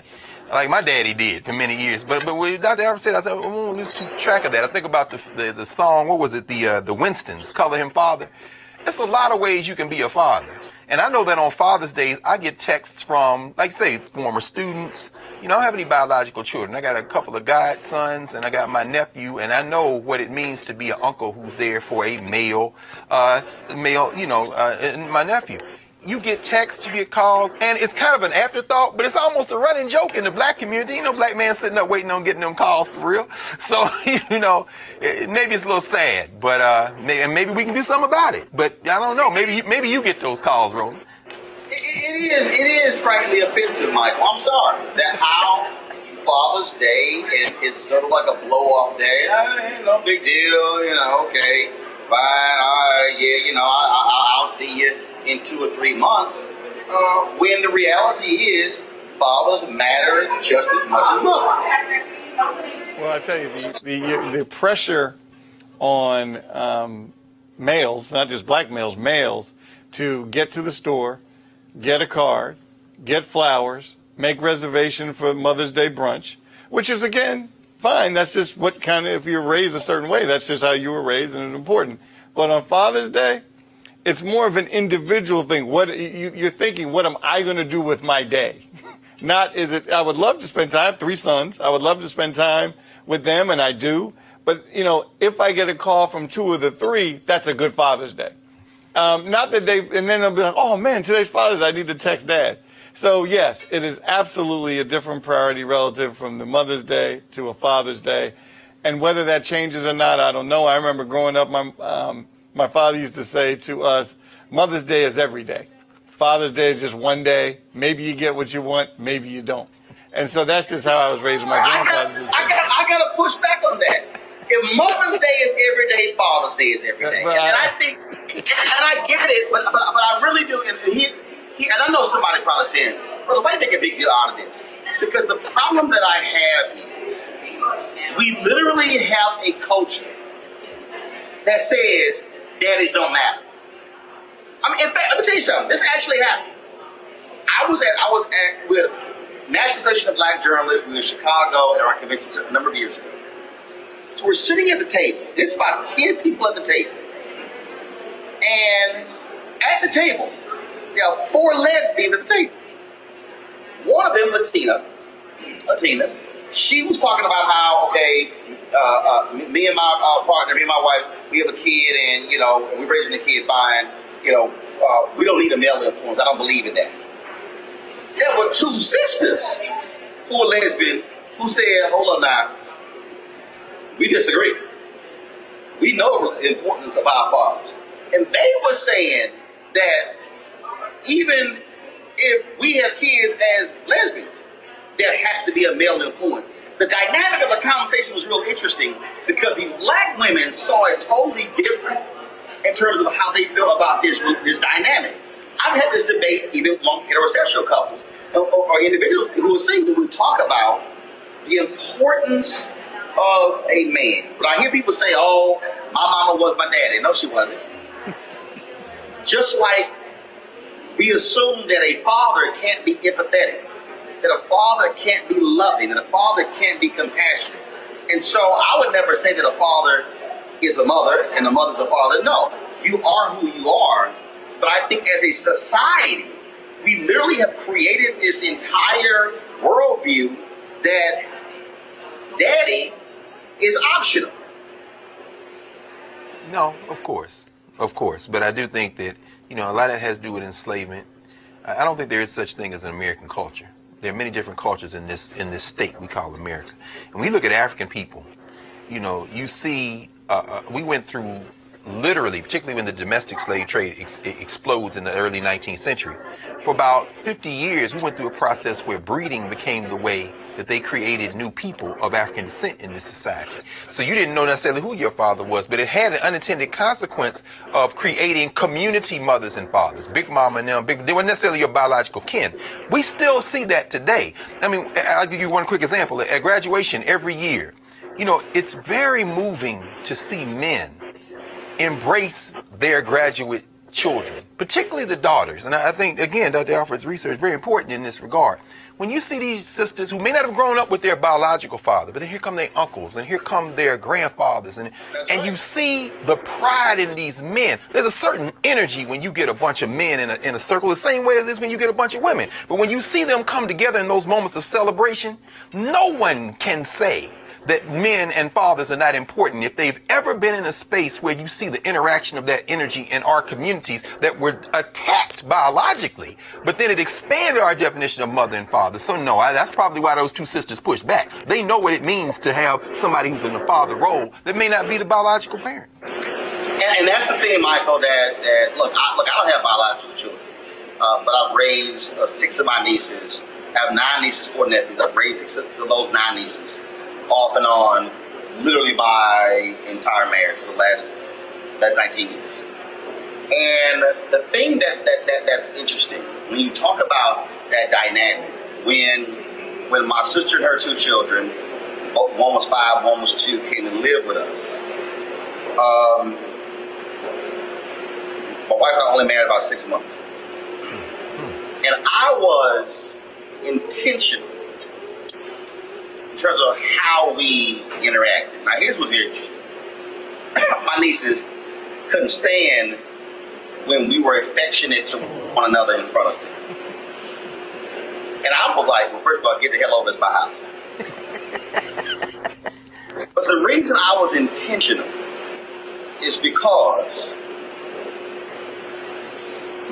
Speaker 3: like my daddy did for many years. But what Dr. Alfred said, I said, I won't lose track of that. I think about the song, what was it, the Winstons, Color Him Father. There's a lot of ways you can be a father. And I know that on Father's Day, I get texts from, like say, former students. You know, I don't have any biological children. I got a couple of godsons, and I got my nephew, and I know what it means to be an uncle who's there for a male, and my nephew. You get texts, you get calls, and it's kind of an afterthought, but it's almost a running joke in the black community. You know, black man sitting up waiting on getting them calls for real. So, maybe it's a little sad, but maybe we can do something about it. But I don't know. Maybe you get those calls, Roland.
Speaker 1: It is frankly offensive, Michael. I'm sorry that how Father's Day is sort of like a blow-off day. No big deal. Okay, fine. All right, yeah. I'll see you in 2 or 3 months, when the reality is fathers matter just as much as mothers.
Speaker 4: Well, I tell you, the pressure on males, not just black males, to get to the store, get a card, get flowers, make reservation for Mother's Day brunch, which is, again, fine. That's just what kind of, if you're raised a certain way, that's just how you were raised, and it's important. But on Father's Day, it's more of an individual thing. What you're thinking, what am I going to do with my day? Not is it, I would love to spend time, I have 3 sons. I would love to spend time with them, and I do. But, if I get a call from 2 of the 3, that's a good Father's Day. Not that and then they'll be like, oh man, today's Father's Day, I need to text Dad. So yes, it is absolutely a different priority relative from the Mother's Day to a Father's Day. And whether that changes or not, I don't know. I remember growing up, my father used to say to us, Mother's Day is every day. Father's Day is just one day. Maybe you get what you want, maybe you don't. And so that's just how I was raised with my grandfather.
Speaker 1: I got to push back on that. If Mother's Day is every day, Father's Day is every day. And I think, and I get it, but I really do. And I know somebody probably saying, well, why make a big deal out of this? Because the problem that I have is we literally have a culture that says daddies don't matter. In fact, let me tell you something. This actually happened. I was at with National Association of Black Journalists. We were in Chicago at our convention a number of years ago. So we're sitting at the table. There's about 10 people at the table. And at the table, there are 4 lesbians at the table. One of them, Latina, she was talking about how, me and my partner, me and my wife, we have a kid, and, we're raising the kid fine. We don't need a male influence. I don't believe in that. There were 2 sisters who were lesbian who said, hold on now, we disagree. We know the importance of our fathers. And they were saying that even if we have kids as lesbians, there has to be a male influence. The dynamic of the conversation was real interesting because these black women saw it totally different in terms of how they feel about this dynamic. I've had this debate even among heterosexual couples or individuals who are single who talk about the importance of a man. But I hear people say, oh, my mama was my daddy. No, she wasn't. Just like we assume that a father can't be empathetic, that a father can't be loving, that a father can't be compassionate. And so I would never say that a father is a mother and a mother's a father. No, you are who you are. But I think as a society, we literally have created this entire worldview that daddy is optional.
Speaker 3: No, of course. But I do think that, a lot of that has to do with enslavement. I don't think there is such thing as an American culture. There are many different cultures in this state we call America. And when you look at African people, you see, we went through literally, particularly when the domestic slave trade explodes in the early 19th century, for about 50 years, we went through a process where breeding became the way that they created new people of African descent in this society. So you didn't know necessarily who your father was, but it had an unintended consequence of creating community mothers and fathers. Big mama and them, they weren't necessarily your biological kin. We still see that today. I'll give you one quick example. At graduation every year, it's very moving to see men embrace their graduate children, particularly the daughters. And I think, again, Dr. Alfred's research is very important in this regard. when you see these sisters who may not have grown up with their biological father, but then here come their uncles and here come their grandfathers, and you see the pride in these men. There's a certain energy when you get a bunch of men in a circle, the same way as this when you get a bunch of women. But when you see them come together in those moments of celebration, no one can say that men and fathers are not important if they've ever been in a space where you see the interaction of that energy in our communities that were attacked biologically, but then it expanded our definition of mother and father. So no, that's probably why those two sisters pushed back. They know what it means to have somebody who's in the father role that may not be the biological parent.
Speaker 1: And that's the thing, Michael, that look, I don't have biological children, but I've raised 6 of my nieces. I have 9 nieces, 4 nephews. I've raised 6 of those 9 nieces, off and on, literally my entire marriage for the last 19 years. And the thing that's interesting, when you talk about that dynamic, when my sister and her 2 children, one was 5, one was 2, came to live with us, my wife and I only married about 6 months. And I was intentional in terms of how we interacted. Now, here's what's very interesting. My nieces couldn't stand when we were affectionate to one another in front of them. And I was like, well, first of all, get the hell over, it's my house. But the reason I was intentional is because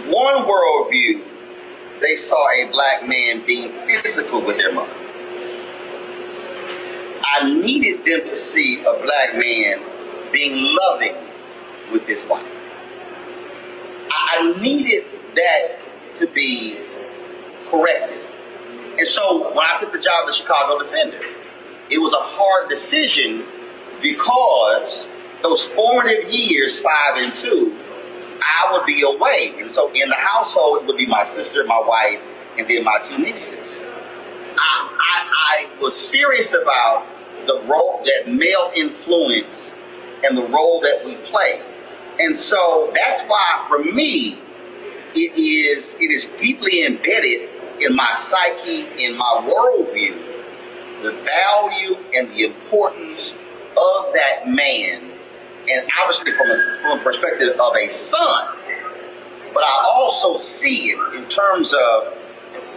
Speaker 1: one worldview, they saw a black man being physical with their mother. I needed them to see a black man being loving with his wife. I needed that to be corrected. And so when I took the job of the Chicago Defender, it was a hard decision because those formative years, 5 and 2, I would be away. And so in the household, it would be my sister, my wife, and then my 2 nieces. I was serious about the role, that male influence, and the role that we play. And so that's why, for me, it is deeply embedded in my psyche, in my worldview, the value and the importance of that man, and obviously from a perspective of a son. But I also see it in terms of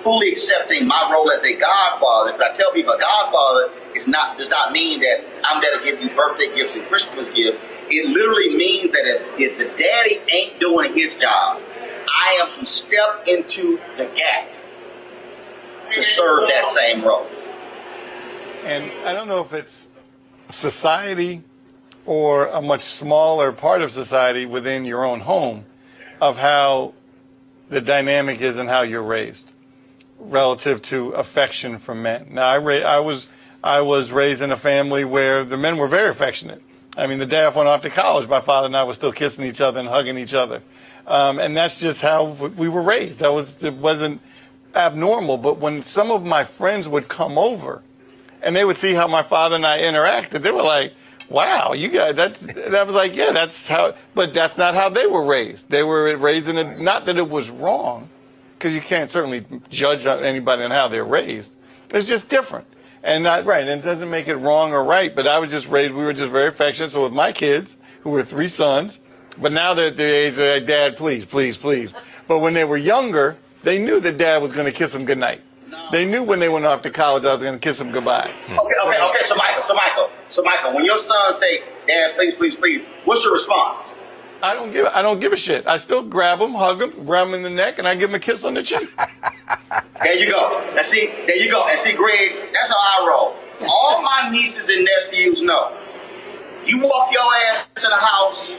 Speaker 1: fully accepting my role as a godfather. Because I tell people, a godfather does not mean that I'm there to give you birthday gifts and Christmas gifts. It literally means that if the daddy ain't doing his job, I am to step into the gap to serve that same role.
Speaker 4: And I don't know if it's society or a much smaller part of society within your own home of how the dynamic is and how you're raised relative to affection from men. Now, I was raised in a family where the men were very affectionate. I mean, the day I went off to college, my father and I were still kissing each other and hugging each other. And that's just how we were raised. It wasn't abnormal. But when some of my friends would come over and they would see how my father and I interacted, they were like, wow, you guys, that was like, yeah, that's how, but that's not how they were raised. They were raised in it, not that it was wrong, because you can't certainly judge anybody on how they're raised. It's just different. And not right, and it doesn't make it wrong or right, but I was just raised, we were just very affectionate. So with my kids, who were 3 sons, but now they're at the age, they're like, Dad, please, please, please. But when they were younger, they knew that Dad was going to kiss them goodnight. They knew when they went off to college, I was going to kiss them goodbye.
Speaker 1: Okay. So Michael, when your son say, Dad, please, please, please, what's your response?
Speaker 4: I don't give a shit. I still grab him, hug him, grab him in the neck, and I give him a kiss on the cheek.
Speaker 1: There you go. And see, Greg, that's how I roll. All my nieces and nephews know. You walk your ass in the house.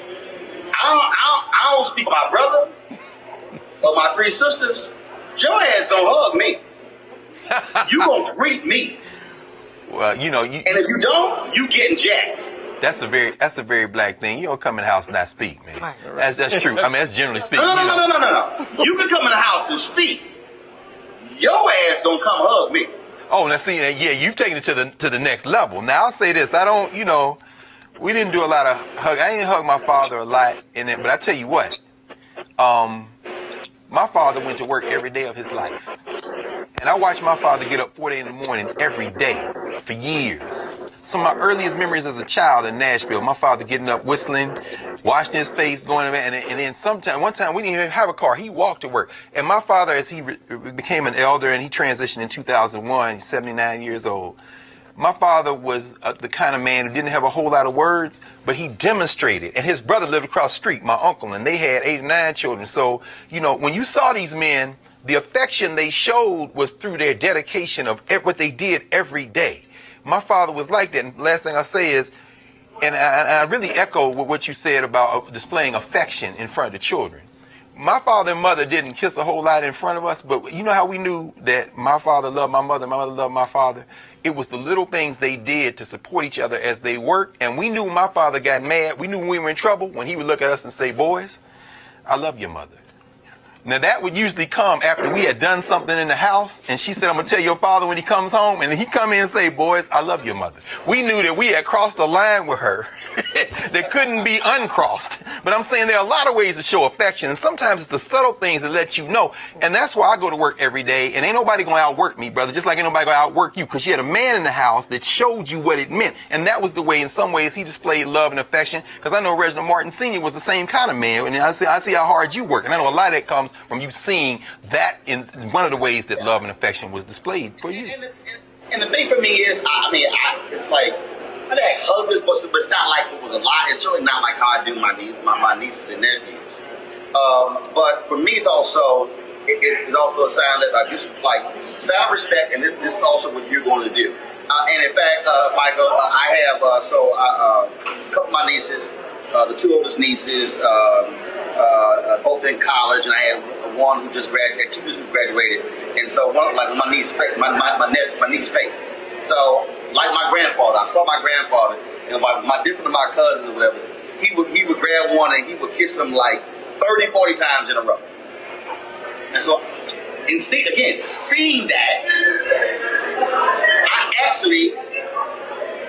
Speaker 1: I don't speak to my brother or my 3 sisters. Your ass gonna hug me. You gonna greet me.
Speaker 3: Well, and
Speaker 1: if you don't, you getting jacked.
Speaker 3: That's a very black thing. You don't come in the house and not speak, man. Right. That's true. I mean, that's generally speaking.
Speaker 1: No. You can come in the house and speak. Your ass gonna come hug me.
Speaker 3: Oh, now see, yeah, you've taken it to the next level. Now I'll say this: I don't, we didn't do a lot of hug. I didn't hug my father a lot in it, but I tell you what, my father went to work every day of his life, and And I watched my father get up 4 in the morning every day for years. Some of my earliest memories as a child in Nashville, my father getting up, whistling, washing his face, going to bed, and then one time we didn't even have a car. He walked to work. And my father, as he became an elder and he transitioned in 2001, 79 years old, my father was the kind of man who didn't have a whole lot of words, but he demonstrated. And his brother lived across the street, my uncle, and they had 8 or 9 children. So, you know, when you saw these men, the affection they showed was through their dedication of what they did every day. My father was like that. And last thing I say is, and I really echo what you said about displaying affection in front of the children. My father and mother didn't kiss a whole lot in front of us, but you know how we knew that my father loved my mother loved my father? It was the little things they did to support each other as they worked. And we knew my father got mad. We knew when we were in trouble when he would look at us and say, boys, I love your mother. Now, that would usually come after we had done something in the house, and she said, I'm going to tell your father when he comes home, and he come in and say, boys, I love your mother. We knew that we had crossed a line with her that couldn't be uncrossed. But I'm saying there are a lot of ways to show affection, and sometimes it's the subtle things that let you know. And that's why I go to work every day, and ain't nobody going to outwork me, brother, just like ain't nobody going to outwork you, because you had a man in the house that showed you what it meant. And that was the way, in some ways, he displayed love and affection, because I know Reginald Martin Sr. was the same kind of man, and I see how hard you work. And I know a lot of that comes from you seeing that in one of the ways that love and affection was displayed for you.
Speaker 1: And the thing for me is, it's like, I had husbands, but it's not like it was a lot. It's certainly not like how I do my nieces and nephews. But for me, it's also a sign that this is like sign of respect, and this is also what you're going to do. And in fact, Michael, I have a couple of my nieces, the 2 oldest nieces, both in college, and I had one who just graduated, 2 who graduated, and so one, like my niece, my niece Faith. So, like my grandfather, I saw my grandfather, and my different of my cousins or whatever, he would grab one and he would kiss them like 30, 40 times in a row. And so, instead, again, seeing that, I actually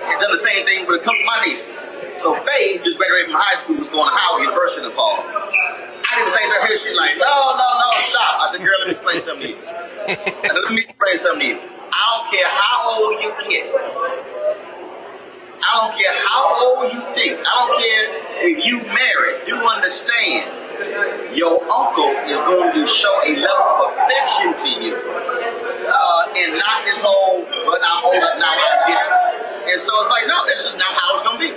Speaker 1: had done the same thing with a couple of my nieces. So Faye just graduated from high school, was going to Howard University in the fall. I did the same thing. She's like, no, stop. I said, girl, let me explain something to you. I don't care how old you get. I don't care how old you think. I don't care if you married. You understand. Your uncle is going to show a level of affection to you. And not this whole, but I'm older now, I'm this. And so it's like, no, this is not how it's going to be.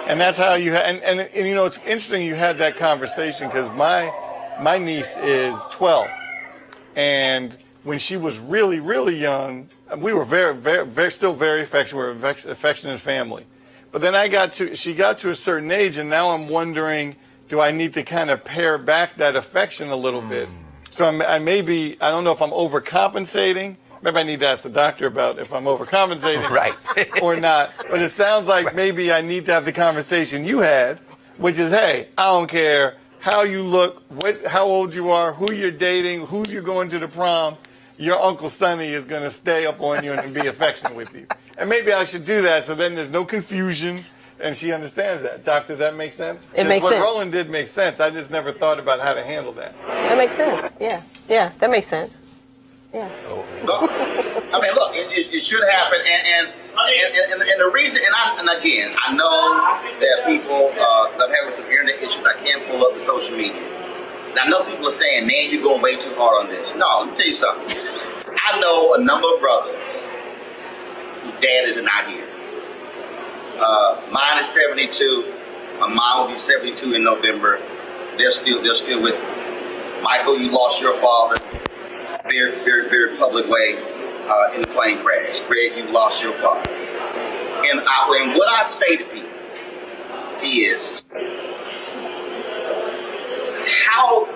Speaker 4: And that's how you and you know, it's interesting you had that conversation, because my niece is 12, and when she was really, really young, we were very still very affectionate. We were an affectionate family. But then she got to a certain age, and now I'm wondering, do I need to kind of pare back that affection a little bit? So I don't know if I'm overcompensating. Maybe I need to ask the doctor about if I'm overcompensating
Speaker 3: right.
Speaker 4: or not. But it sounds like maybe I need to have the conversation you had, which is, hey, I don't care how you look, how old you are, who you're dating, who you're going to the prom. Your Uncle Sonny is going to stay up on you and be affectionate with you. And maybe I should do that so then there's no confusion and she understands that. Doc, does that make sense?
Speaker 5: It makes sense.
Speaker 4: What Roland did makes sense. I just never thought about how to handle that.
Speaker 5: That makes sense. Yeah, that makes sense. Yeah.
Speaker 1: Look, I mean, look, it should happen, and the reason, and again, I know that people, I'm having some internet issues. I can't pull up the social media. And I know people are saying, "Man, you're going way too hard on this." No, let me tell you something. I know a number of brothers whose dad is not here. Mine is 72. My mom will be 72 in November. They're still with me. Michael, you lost your father. Very, very, very public way in the plane crash. Greg, you lost your father. And what I say to people is how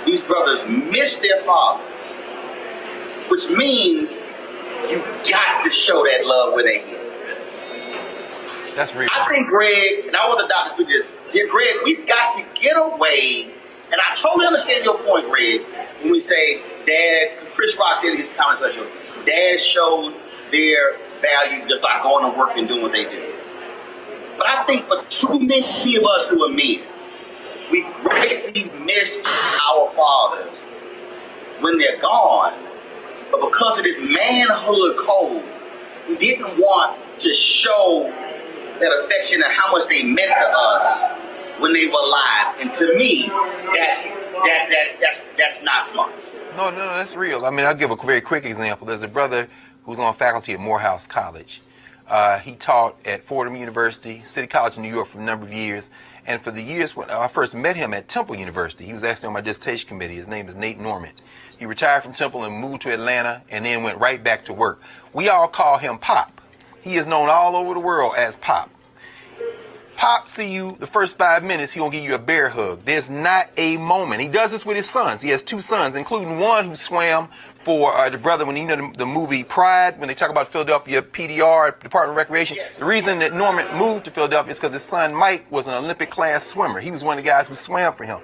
Speaker 1: these brothers miss their fathers, which means you got to show that love when they hit.
Speaker 3: That's real.
Speaker 1: I think Greg, and I want the doctor to speak to this, dear Greg, we've got to get away. And I totally understand your point, Greg, when we say dads, because Chris Rock said in his comment special, dads showed their value just by going to work and doing what they do. But I think for too many of us who are men, we greatly miss our fathers when they're gone. But because of this manhood code, we didn't want to show that affection and how much they meant to us when they were alive. And to me, that's not smart.
Speaker 3: No, that's real. I mean, I'll give a very quick example. There's a brother who's on faculty at Morehouse College. He taught at Fordham University, City College in New York for a number of years. And for the years when I first met him at Temple University, he was actually on my dissertation committee. His name is Nate Norman. He retired from Temple and moved to Atlanta and then went right back to work. We all call him Pop. He is known all over the world as Pop. Pop see you the first 5 minutes, he gonna give you a bear hug. There's not a moment. He does this with his sons. He has 2 sons, including one who swam for the brother when you know the movie Pride, when they talk about Philadelphia PDR, Department of Recreation.
Speaker 1: Yes.
Speaker 3: The reason that Norman moved to Philadelphia is because his son Mike was an Olympic class swimmer. He was one of the guys who swam for him.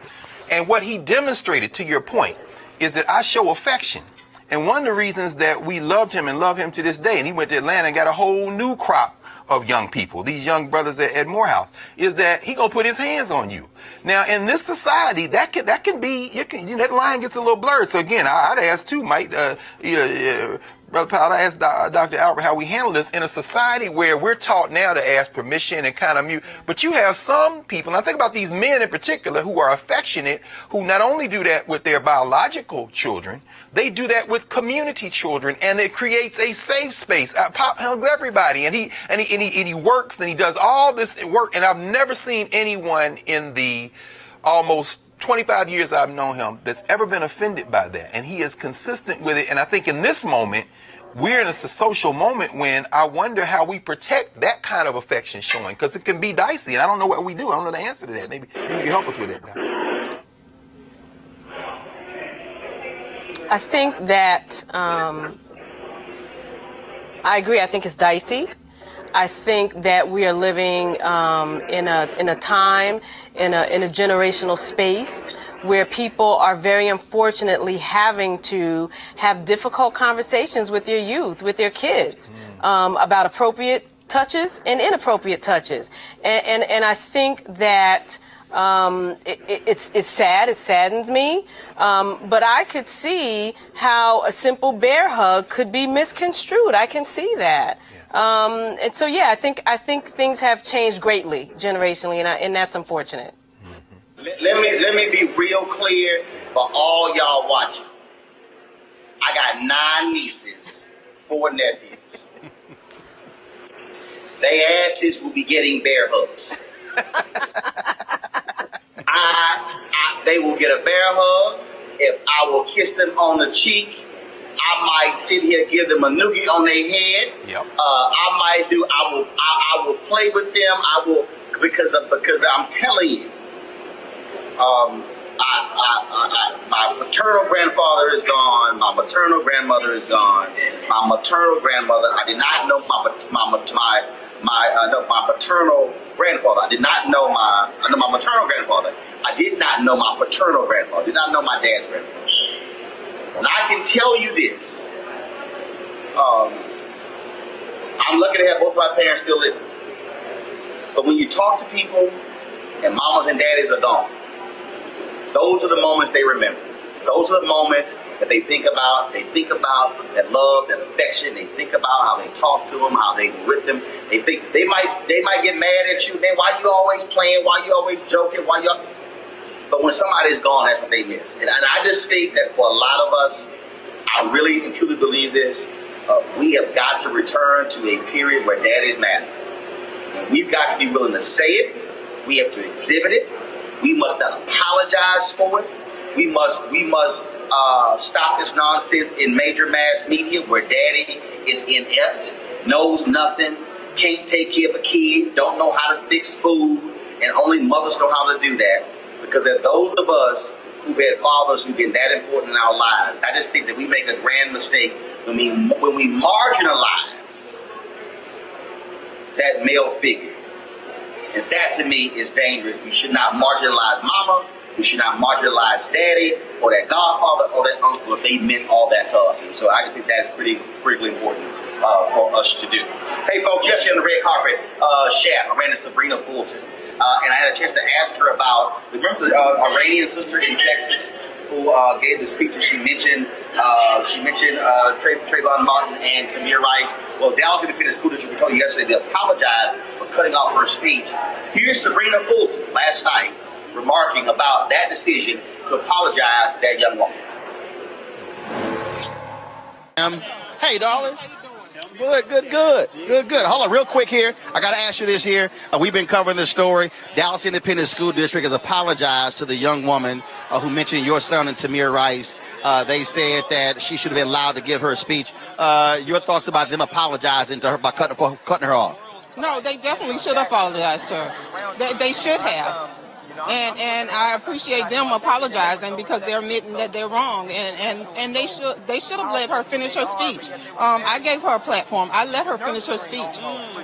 Speaker 3: And what he demonstrated, to your point, is that I show affection. And one of the reasons that we loved him and love him to this day, and he went to Atlanta and got a whole new crop of young people, these young brothers at Morehouse, is that he gonna put his hands on you. Now, in this society, that can be, that line gets a little blurred. So again, I'd ask too, Mike, Brother Powell, I asked Dr. Albert how we handle this in a society where we're taught now to ask permission and kind of mute. But you have some people, and I think about these men in particular, who are affectionate, who not only do that with their biological children, they do that with community children, and it creates a safe space. Pop hugs everybody, and he works, and he does all this work, and I've never seen anyone in the almost 25 years I've known him that's ever been offended by that, and he is consistent with it. And I think in this moment, we're in a social moment when I wonder how we protect that kind of affection showing, because it can be dicey, and I don't know what we do. I don't know the answer to that. Maybe you can help us with it now.
Speaker 5: I think that I agree. I think it's dicey. I think that we are living in a time, in a generational space where people are very unfortunately having to have difficult conversations with your youth, with their kids, about appropriate touches and inappropriate touches. And I think that it's sad. It saddens me. But I could see how a simple bear hug could be misconstrued. I can see that. And so, yeah, I think things have changed greatly generationally, and that's unfortunate.
Speaker 1: Let me be real clear for all y'all watching. I got 9 nieces, 4 nephews. They asses will be getting bear hugs. They will get a bear hug. If I will kiss them on the cheek, I might sit here, give them a noogie on their head. Yep. I will play with them. I will, because I'm telling you, my paternal grandfather is gone. My maternal grandmother is gone. My maternal grandmother, I did not know my paternal grandfather. I did not know I know my maternal grandfather. I did not know my paternal grandfather. I did not know my dad's grandfather. And I can tell you this. I'm lucky to have both my parents still living. But when you talk to people and mamas and daddies are gone, those are the moments they remember. Those are the moments that they think about. They think about that love, that affection. They think about how they talk to them, how they with them. They think they might get mad at you. Then why you always playing? Why you always joking? But when somebody's gone, that's what they miss. And I just think that for a lot of us, I really and truly believe this. We have got to return to a period where daddies matter. And we've got to be willing to say it. We have to exhibit it. We must not apologize for it. We must stop this nonsense in major mass media where daddy is inept, knows nothing, can't take care of a kid, don't know how to fix food, and only mothers know how to do that. Because there's those of us who've had fathers who've been that important in our lives. I just think that we make a grand mistake when we marginalize that male figure. And that to me is dangerous. We should not marginalize mama. We should not marginalize daddy or that godfather or that uncle if they meant all that to us. And so I just think that's critically important for us to do. Hey folks, yesterday on the red carpet, Shaft, I ran into Sybrina Fulton. And I had a chance to ask her about, remember the Iranian sister in Texas who gave the speech, and she mentioned Trayvon Martin and Tamir Rice. Well, Dallas Independent School District told you yesterday they apologized for cutting off her speech. Here's Sybrina Fulton last night remarking about that decision to apologize to that young woman.
Speaker 6: Hey, darling. Good. Hold on real quick here. I got to ask you this here. We've been covering this story. Dallas Independent School District has apologized to the young woman who mentioned your son and Tamir Rice. They said that she should have been allowed to give her speech. Your thoughts about them apologizing to her by cutting her off?
Speaker 7: No, they definitely should apologize to her. They should have. And I appreciate them apologizing because they're admitting that they're wrong, and they should have let her finish her speech. I gave her a platform. I let her finish her speech.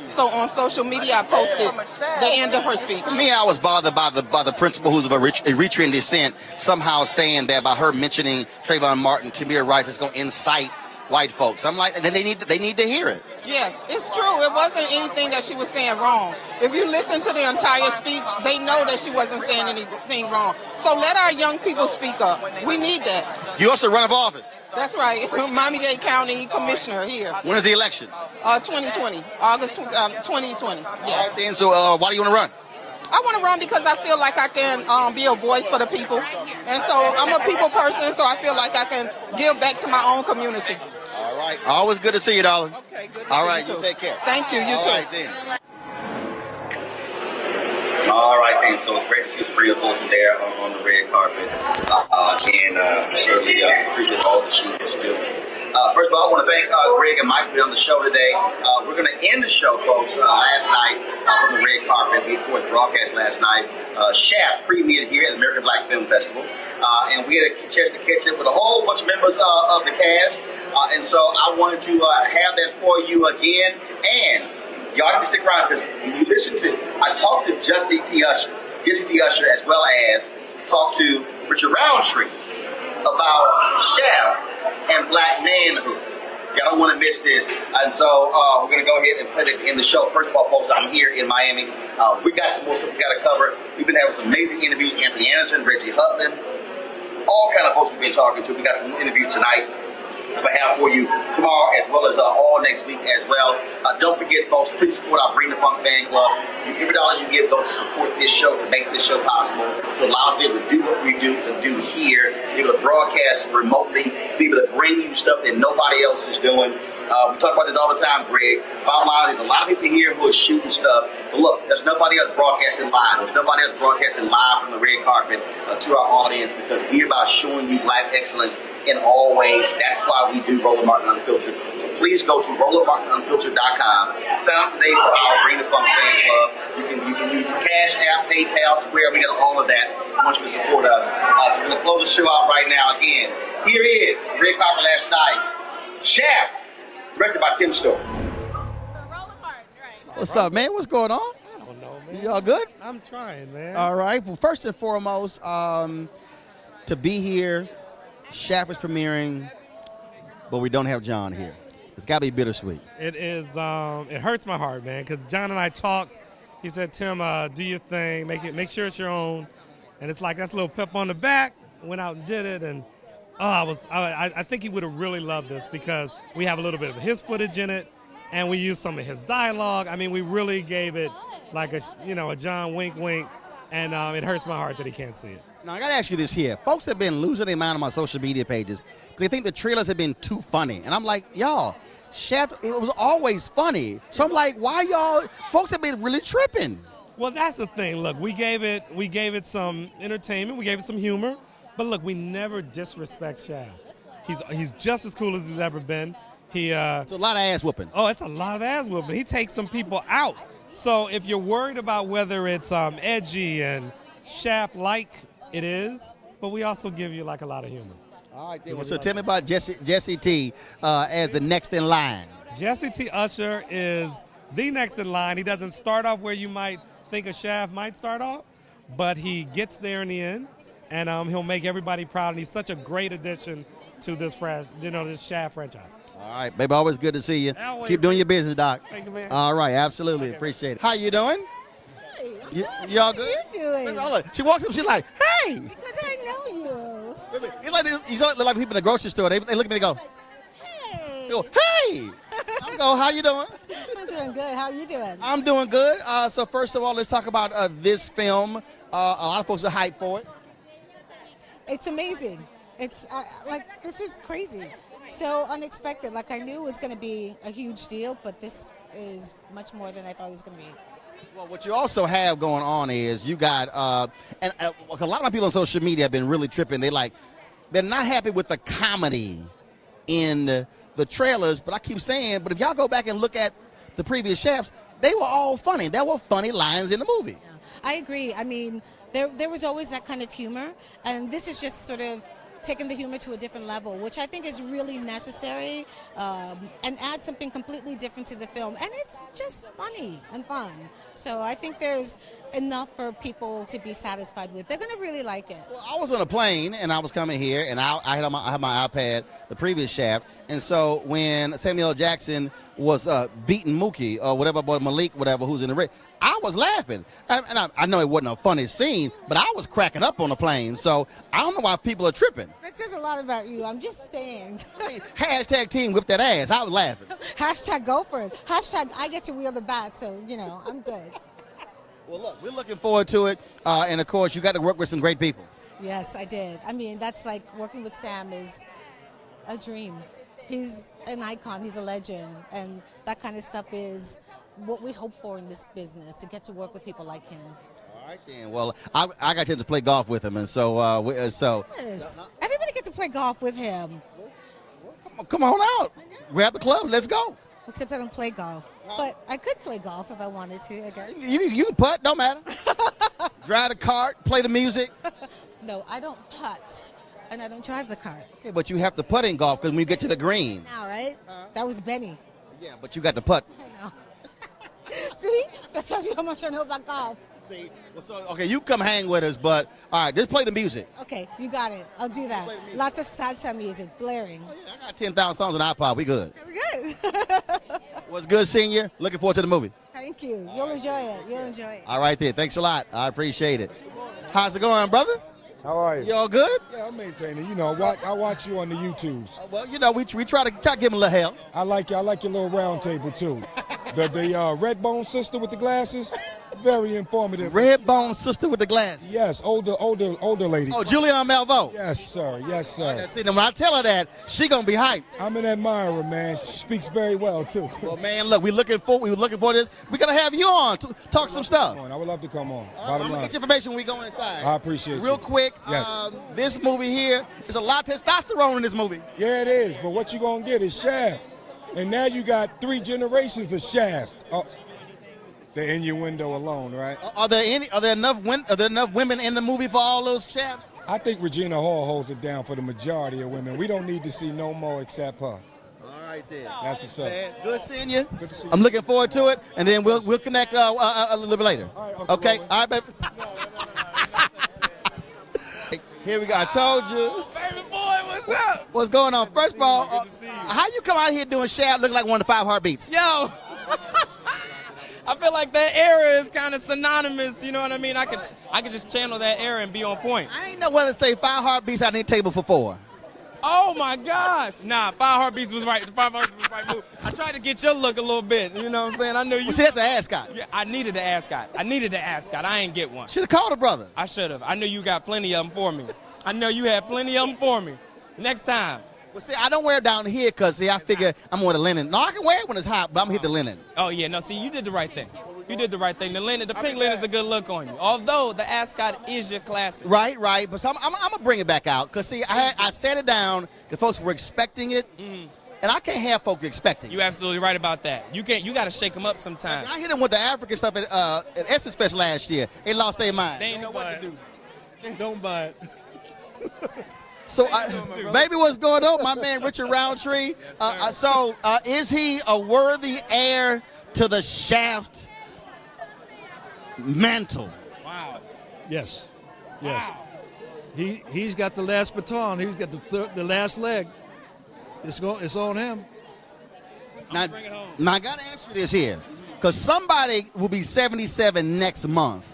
Speaker 7: So on social media, I posted the end of her speech.
Speaker 6: For me, I was bothered by the principal, who's of Eritrean descent, somehow saying that by her mentioning Trayvon Martin, Tamir Rice is going to incite white folks. I'm like, they need to hear it.
Speaker 7: Yes, it's true. It wasn't anything that she was saying wrong. If you listen to the entire speech, they know that she wasn't saying anything wrong. So let our young people speak up. We need that.
Speaker 6: You also run for office.
Speaker 7: That's right. Miami-Dade County Commissioner here.
Speaker 6: When is the election?
Speaker 7: 2020. August 2020. Yeah.
Speaker 6: All right, then, so why do you want to run?
Speaker 7: I want to run because I feel like I can be a voice for the people. And so I'm a people person, so I feel like I can give back to my own community.
Speaker 6: All right. Always good to see you, darling.
Speaker 7: Okay, good.
Speaker 6: All right, you take care.
Speaker 7: Thank you. You too.
Speaker 6: All right, then.
Speaker 1: All right, then. So it's great to see Sybrina Fulton there on the red carpet. And certainly appreciate all that she's doing. First of all, I want to thank Greg and Mike for being on the show today. We're going to end the show, folks, last night from the red carpet. We, of course, broadcast last night. Shaft premiered here at the American Black Film Festival. And we had a chance to catch up with a whole bunch of members of the cast. And so I wanted to have that for you again. And y'all need to stick around because when you listen to, I talked to Jesse T. Usher, as well as talked to Richard Roundtree about Shaft and black manhood. Y'all don't want to miss this. And so we're going to go ahead and play it in the show. First of all, folks, I'm here in Miami. We got some more stuff we got to cover. We've been having some amazing interviews. Anthony Anderson, Reggie Hutland, all kind of folks we've been talking to. We got some interviews tonight we have for you tomorrow, as well as all next week as well. Don't forget, folks, please support our Bring the Funk fan club. Every dollar you give goes to support this show, to make this show possible, to allow us to be able to do what we do here, be able to broadcast remotely, be able to bring you stuff that nobody else is doing. We talk about this all the time, Greg. Bottom line, there's a lot of people here who are shooting stuff. But look, there's nobody else broadcasting live. There's nobody else broadcasting live from the red carpet to our audience, because we're about showing you black excellence in all ways. That's why we do Roland Martin Unfiltered. So please go to RolandMartinUnfiltered.com. Sign up today for our Bring the Funk fan club. You can use Cash App, PayPal, Square. We got all of that once you support us. So we're going to close the show out right now. Again, here is the red carpet last night. Shaft, directed by Tim Story.
Speaker 6: What's up, man? What's going on?
Speaker 8: I don't know, man.
Speaker 6: You all good?
Speaker 8: I'm trying, man.
Speaker 6: All right. Well, first and foremost, to be here, Shaft is premiering, but we don't have John here. It's got to be bittersweet.
Speaker 8: It is. It hurts my heart, man, because John and I talked. He said, "Tim, do your thing. Make sure it's your own." And it's like, that's a little pep on the back. Went out and did it, and I think he would have really loved this, because we have a little bit of his footage in it, and we used some of his dialogue. I mean, we really gave it like a John wink wink, and it hurts my heart that he can't see it.
Speaker 6: Now, I got to ask you this here. Folks have been losing their mind on my social media pages because they think the trailers have been too funny. And I'm like, y'all, Shaft, it was always funny. So I'm like, why y'all, folks have been really tripping.
Speaker 8: Well, that's the thing. Look, we gave it some entertainment. We gave it some humor. But look, we never disrespect Shaft. He's just as cool as he's ever been.
Speaker 6: It's a lot of ass whooping.
Speaker 8: Oh, it's a lot of ass whooping. He takes some people out. So if you're worried about whether it's edgy and Shaft-like, it is, but we also give you like a lot of humor.
Speaker 6: All right, then. So tell me about Jesse T as the next in line.
Speaker 8: Jesse T. Usher is the next in line. He doesn't start off where you might think a Shaft might start off, but he gets there in the end, and he'll make everybody proud. And he's such a great addition to this Shaft franchise.
Speaker 6: All right, baby, always good to see you.
Speaker 8: Always.
Speaker 6: Keep doing your business, Doc.
Speaker 8: Thank you, man.
Speaker 6: All right, absolutely.
Speaker 8: Okay.
Speaker 6: Appreciate it. How you doing? Y'all good?
Speaker 9: How you doing?
Speaker 6: She walks up, she's like, hey.
Speaker 9: Because I know you.
Speaker 6: It's like you look like people in the grocery store. They look at me and go,
Speaker 9: Hey.
Speaker 6: they go, hey. I'm go, how you doing?
Speaker 9: I'm doing good. How are you doing?
Speaker 6: I'm doing good. So first of all, let's talk about this film. A lot of folks are hyped for it.
Speaker 9: It's amazing. It's like, this is crazy. So unexpected. Like, I knew it was going to be a huge deal, but this is much more than I thought it was going to be.
Speaker 6: Well, what you also have going on is you got, and a lot of my people on social media have been really tripping. They're not happy with the comedy in the trailers, but I keep saying, but if y'all go back and look at the previous chefs, they were all funny. There were funny lines in the movie.
Speaker 9: Yeah, I agree. I mean, there was always that kind of humor, and this is just sort of taking the humor to a different level, which I think is really necessary, and add something completely different to the film. And it's just funny and fun. So I think there's enough for people to be satisfied with. They're going to really like it.
Speaker 6: Well, I was on a plane, and I was coming here, and I had my iPad, the previous shaft, and so when Samuel L. Jackson was beating Mookie, or whatever, boy Malik, whatever, who's in the ring, I was laughing. And I know it wasn't a funny scene, but I was cracking up on the plane, so I don't know why people are tripping.
Speaker 9: That says a lot about you. I'm just saying.
Speaker 6: Hashtag team whip that ass. I was laughing.
Speaker 9: Hashtag go for it. Hashtag I get to wheel the bat, so, I'm good.
Speaker 6: Well, look, we're looking forward to it, and of course, you got to work with some great people.
Speaker 9: Yes, I did. I mean, that's like working with Sam is a dream. He's an icon. He's a legend, and that kind of stuff is what we hope for in this business, to get to work with people like him.
Speaker 6: All right, then. Well, I got a chance to play golf with him, and so
Speaker 9: Yes. Everybody gets to play golf with him.
Speaker 6: Come on out. Grab the club. Let's go.
Speaker 9: Except I don't play golf. But I could play golf if I wanted to, I guess.
Speaker 6: You can putt. Don't matter. Drive the cart. Play the music.
Speaker 9: No, I don't putt, and I don't drive the cart.
Speaker 6: Okay, but you have to putt in golf because when you get to the green.
Speaker 9: Now, right? That was Benny.
Speaker 6: Yeah, but you got to putt.
Speaker 9: I know. See? That tells you how much I know about golf.
Speaker 6: See? Well, so, okay, you come hang with us, but, all right, just play the music.
Speaker 9: Okay, you got it. I'll do that. Lots of salsa music, blaring.
Speaker 6: Oh, yeah, I got 10,000 songs on iPod. We good.
Speaker 9: We're good.
Speaker 6: What's good, senior? Looking forward to the movie.
Speaker 9: Thank you. You'll enjoy it. You'll enjoy it.
Speaker 6: All right, then. Thanks a lot. I appreciate it. How's it going, brother?
Speaker 10: How are you?
Speaker 6: You all good?
Speaker 10: Yeah, I'm maintaining. I watch you on the YouTubes.
Speaker 6: Well, we try to give him a little help.
Speaker 10: I like your little round table too. The red bone sister with the glasses, very informative.
Speaker 6: Red bone sister with the glasses.
Speaker 10: Yes, older lady.
Speaker 6: Oh, Julianne Malveaux.
Speaker 10: Yes, sir. Yes, sir.
Speaker 6: See, when I tell her that, she gonna be hyped.
Speaker 10: I'm an admirer, man. She speaks very well too.
Speaker 6: Well, man, look, we were looking for this. We're gonna have you on to talk some stuff.
Speaker 10: I would love to come on.
Speaker 6: I'm gonna get your information when we go inside.
Speaker 10: I appreciate
Speaker 6: Real
Speaker 10: you.
Speaker 6: quick,
Speaker 10: Yes.
Speaker 6: this movie here is a lot of testosterone in this movie.
Speaker 10: Yeah, it is. But what you gonna get is Shaft, and now you got 3 generations of Shaft. Oh, the innuendo alone, right?
Speaker 6: Are there enough women in the movie for all those chaps?
Speaker 10: I think Regina Hall holds it down for the majority of women. We don't need to see no more except her.
Speaker 6: All right, then.
Speaker 10: That's what's up.
Speaker 6: Man, good seeing you.
Speaker 10: Good to see you.
Speaker 6: I'm looking forward to it, and then we'll connect a little bit later.
Speaker 10: All right,
Speaker 6: Okay?
Speaker 10: Roland.
Speaker 6: All right, baby. Here we go. I told you.
Speaker 11: Baby boy, what's up?
Speaker 6: What's going on? First of all, how you come out here doing Shaft looking like one of the 5 heartbeats?
Speaker 11: Yo. I feel like that era is kind of synonymous, you know what I mean? I could just channel that era and be on point.
Speaker 6: I ain't know whether to say 5 heartbeats out on the table for 4.
Speaker 11: Oh my gosh. Nah, 5 Heartbeats was right. The 5 Heartbeats was right move. I tried to get your look a little bit, you know what I'm saying? I knew you.
Speaker 6: Well, see, that's an ascot.
Speaker 11: Yeah, I needed the ascot. I ain't get one.
Speaker 6: Should have called a brother.
Speaker 11: I should have. I knew you got plenty of them for me. I know you had plenty of them for me. Next time.
Speaker 6: Well, see, I don't wear it down here because, see, I figure I'm on the linen. No, I can wear it when it's hot, but I'm going to hit the linen.
Speaker 11: Oh, yeah. No, see, you did the right thing. You did the right thing. The pink linen's a good look on you. Although the ascot is your classic.
Speaker 6: Right. But so I'm going to bring it back out because, see, I set it down because folks were expecting it, and I can't have folks expecting it.
Speaker 11: You're absolutely right about that. You got to shake them up sometimes.
Speaker 6: I hit them with the African stuff at Essence Fest last year. They lost their mind.
Speaker 11: They ain't know what to do. Don't buy it.
Speaker 6: So, baby, what's going on, my man Richard Roundtree? Is he a worthy heir to the Shaft mantle?
Speaker 11: Wow.
Speaker 12: Yes.
Speaker 11: Wow.
Speaker 12: He's got the last baton. He's got the last leg. It's on him.
Speaker 6: Now,
Speaker 11: bring it home.
Speaker 6: now, I got to ask you this here, because somebody will be 77 next month.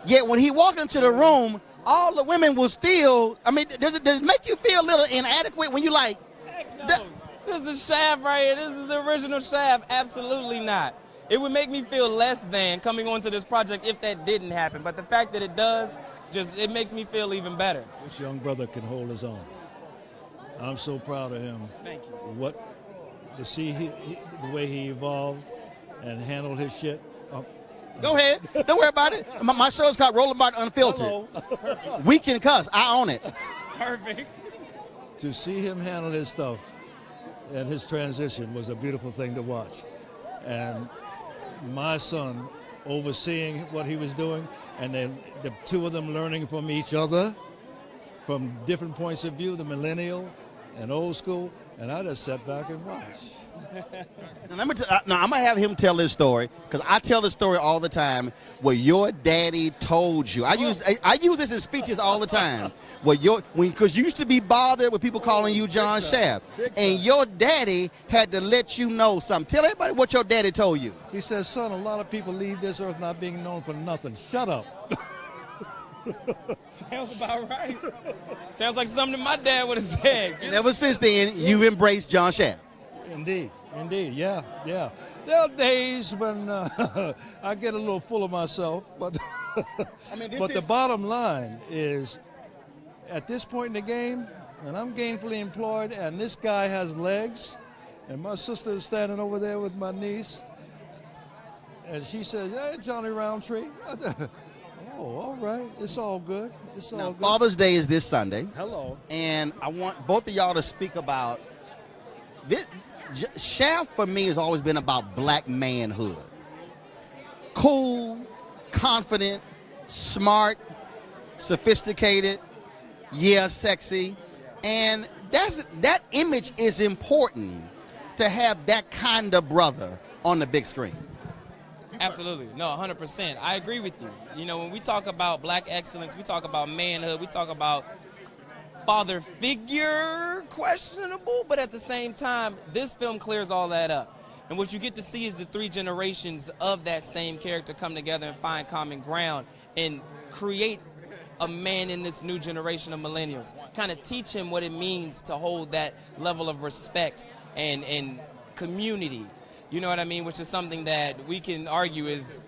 Speaker 6: Yet when he walked into the room, all the women will still, I mean, does it make you feel a little inadequate when you like,
Speaker 11: Heck no. This is Shaft right here. This is the original Shaft. Absolutely not. It would make me feel less than coming onto this project if that didn't happen. But the fact that it does, it makes me feel even better.
Speaker 12: This young brother can hold his own. I'm so proud of him.
Speaker 11: Thank you.
Speaker 12: To see the way he evolved and handled his shit.
Speaker 6: Go ahead. Don't worry about it. My show's called Roland Martin Unfiltered. We can cuss. I own it.
Speaker 11: Perfect.
Speaker 12: To see him handle his stuff and his transition was a beautiful thing to watch. And my son overseeing what he was doing, and then the two of them learning from each other from different points of view, the millennial and old school, and I just sat back and watched.
Speaker 6: Now, I'm going to have him tell this story, because I tell this story all the time, where your daddy told you. I use this in speeches all the time. Because you used to be bothered with people calling you John Shaft, and your daddy had to let you know something. Tell everybody what your daddy told you.
Speaker 12: He says, son, a lot of people leave this earth not being known for nothing. Shut up.
Speaker 11: Sounds about right. Sounds like something my dad would have said.
Speaker 6: And ever since then, you've embraced John Shaft.
Speaker 12: Indeed, yeah. There are days when I get a little full of myself, but the bottom line is, at this point in the game, and I'm gainfully employed, and this guy has legs, and my sister is standing over there with my niece, and she says, "Hey, Johnny Roundtree." Oh, all right. It's all good. Good.
Speaker 6: Father's Day is this Sunday.
Speaker 12: Hello.
Speaker 6: And I want both of y'all to speak about this. Shaft for me has always been about black manhood. Cool, confident, smart, sophisticated, sexy. And that image is important to have that kind of brother on the big screen.
Speaker 11: Absolutely. No, 100%. I agree with you. You know, when we talk about black excellence, we talk about manhood, we talk about father figure, questionable, but at the same time, this film clears all that up. And what you get to see is the three generations of that same character come together and find common ground and create a man in this new generation of millennials. Kind of teach him what it means to hold that level of respect and community. You know what I mean? Which is something that we can argue is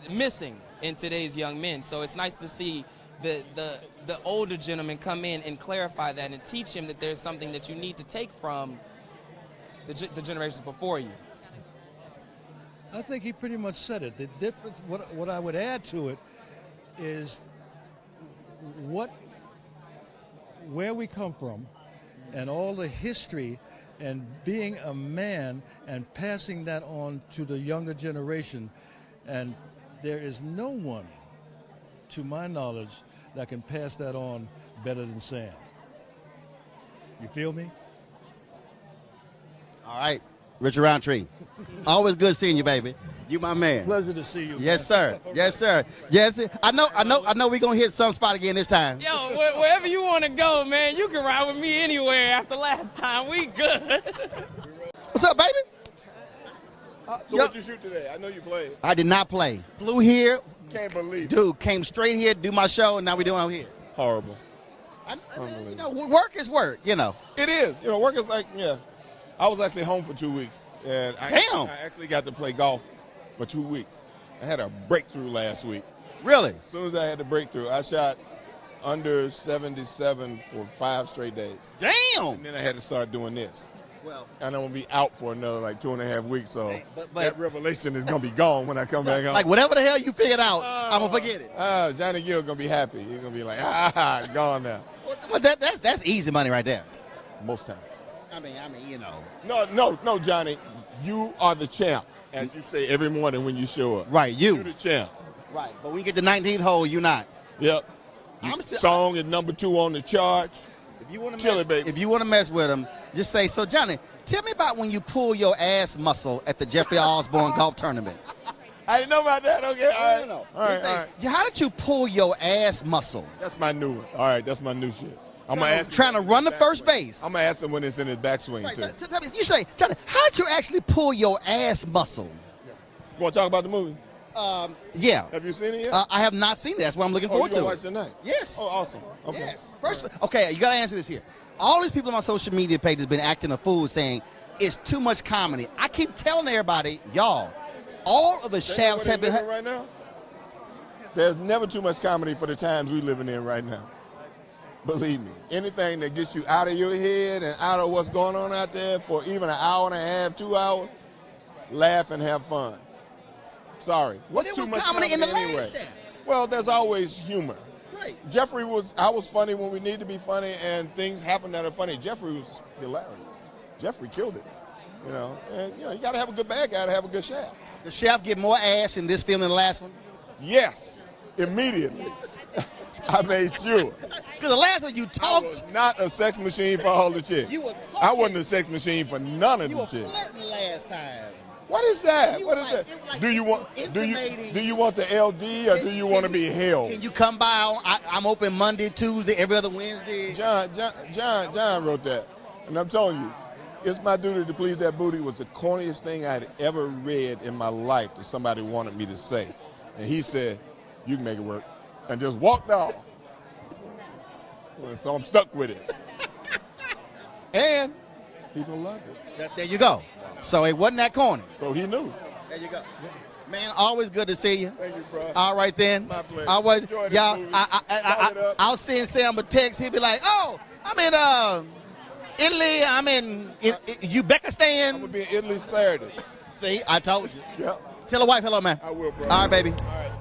Speaker 11: missing in today's young men. So it's nice to see the older gentlemen come in and clarify that and teach him that there's something that you need to take from the generations before you.
Speaker 12: I think he pretty much said it. The difference, what I would add to it is where we come from and all the history and being a man and passing that on to the younger generation. And there is no one, to my knowledge, that can pass that on better than Sam. You feel me?
Speaker 6: All right, Richard Roundtree. Always good seeing you, baby. You my man.
Speaker 12: Pleasure to see you.
Speaker 6: Yes, sir. Yes, sir. Yes, I know we're going to hit some spot again this time.
Speaker 11: Yo, wherever you want to go, man, you can ride with me anywhere after last time. We good.
Speaker 6: What's up, baby?
Speaker 13: So what you shoot today? I know you played.
Speaker 6: I did not play. Flew here.
Speaker 13: Can't believe it.
Speaker 6: Dude, came straight here to do my show, and now we're doing it out here.
Speaker 13: Horrible.
Speaker 6: You know, work is work, you know.
Speaker 13: It is. You know, work is like, I was actually home for 2 weeks. And I actually got to play golf for 2 weeks. I had a breakthrough last week.
Speaker 6: Really?
Speaker 13: As soon as I had the breakthrough, I shot under 77 for 5 straight days.
Speaker 6: Damn!
Speaker 13: And then I had to start doing this.
Speaker 6: Well,
Speaker 13: and I'm going to be out for another 2.5 weeks, so that revelation is going to be gone when I come back home.
Speaker 6: Like whatever the hell you figured out, I'm going to forget it.
Speaker 13: Johnny Gill's going to be happy. He's going to be like, gone now.
Speaker 6: Well, that's easy money right there.
Speaker 13: Most times.
Speaker 6: I mean, you know.
Speaker 13: No, Johnny. You are the champ, as you say every morning when you show up.
Speaker 6: Right,
Speaker 13: You're the champ.
Speaker 6: Right, but when you get the 19th hole, you're not.
Speaker 13: Yep. Song is number 2 on the charts.
Speaker 6: If you want to
Speaker 13: kill it, baby.
Speaker 6: If you want to mess with him, just say, so Johnny, tell me about when you pull your ass muscle at the Jeffrey Osborne golf tournament.
Speaker 13: I didn't know about that. Okay, all right.
Speaker 6: No.
Speaker 13: All right.
Speaker 6: How did you pull your ass muscle?
Speaker 13: That's my new one. All right, that's my new shit. I'm gonna ask
Speaker 6: trying to run the first base.
Speaker 13: I'm gonna ask him when it's in his backswing too.
Speaker 6: You say, Johnny, how did you actually pull your ass muscle?
Speaker 13: You want to talk about the movie?
Speaker 6: Yeah.
Speaker 13: Have you seen it yet?
Speaker 6: I have not seen it. That's what I'm looking
Speaker 13: Oh,
Speaker 6: forward
Speaker 13: you
Speaker 6: to.
Speaker 13: gonna watch tonight?
Speaker 6: Yes.
Speaker 13: Oh, awesome. Okay.
Speaker 6: Yes. First, okay, you got to answer this here. All these people on my social media page have been acting a fool saying it's too much comedy. I keep telling everybody, y'all, all of the shafts have been...
Speaker 13: right now? There's never too much comedy for the times we're living in right now. Believe me. Anything that gets you out of your head and out of what's going on out there for even an hour and a half, 2 hours, laugh and have fun. Sorry. What's too much comedy
Speaker 6: in the
Speaker 13: anyway?
Speaker 6: last shaft.
Speaker 13: Well, there's always humor.
Speaker 6: Right.
Speaker 13: I was funny when we need to be funny, and things happen that are funny. Jeffrey was hilarious. Jeffrey killed it, and you got to have a good bad guy to have a good shaft.
Speaker 6: The shaft get more ass in this film than the last one?
Speaker 13: Yes, immediately. I made sure.
Speaker 6: Because the last one you talked.
Speaker 13: I was not a sex machine for all the chicks.
Speaker 6: You were talking.
Speaker 13: I wasn't a sex machine for none of the chicks.
Speaker 6: You were flirting last time.
Speaker 13: What is that?
Speaker 6: You
Speaker 13: What
Speaker 6: were
Speaker 13: is
Speaker 6: like-
Speaker 13: that?
Speaker 6: it was like
Speaker 13: Do you want
Speaker 6: intimating.
Speaker 13: do you want the LD or do you want to be held?
Speaker 6: Can you come by? I'm open Monday, Tuesday, every other Wednesday.
Speaker 13: John wrote that, and I'm telling you, it's my duty to please that booty was the corniest thing I'd ever read in my life that somebody wanted me to say, and he said, "You can make it work," and just walked off. So I'm stuck with it, and people loved it.
Speaker 6: There you go. So it wasn't that corny.
Speaker 13: So he knew.
Speaker 6: There you go. Man, always good to see you.
Speaker 13: Thank you, bro.
Speaker 6: All right then.
Speaker 13: My pleasure.
Speaker 6: Always,
Speaker 13: Enjoy this
Speaker 6: y'all.
Speaker 13: movie.
Speaker 6: I'll send Sam a text. He'll be like, "Oh, I'm in Italy. I'm in Uzbekistan.
Speaker 13: I'm gonna be in Italy Saturday."
Speaker 6: See, I told you.
Speaker 13: Yep.
Speaker 6: Tell the wife hello, man.
Speaker 13: I will, bro.
Speaker 6: All right, baby.
Speaker 13: All right.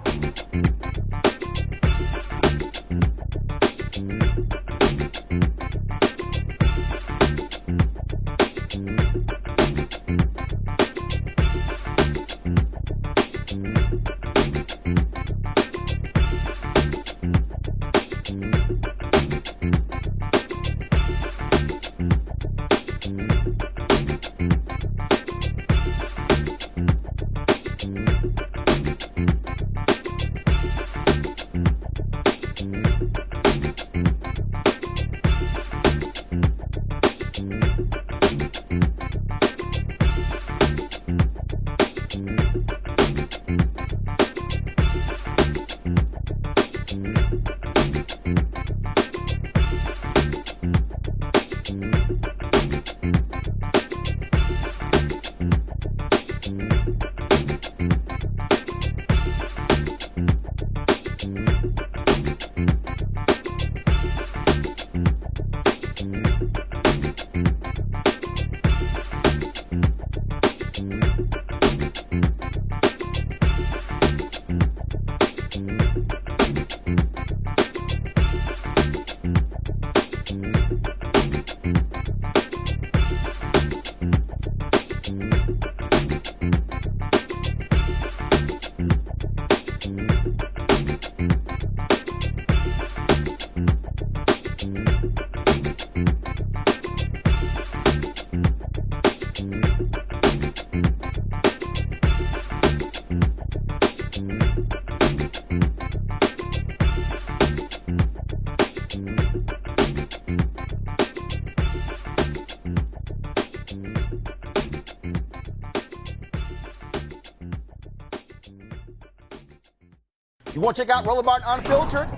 Speaker 6: You want to check out Roland Martin Unfiltered?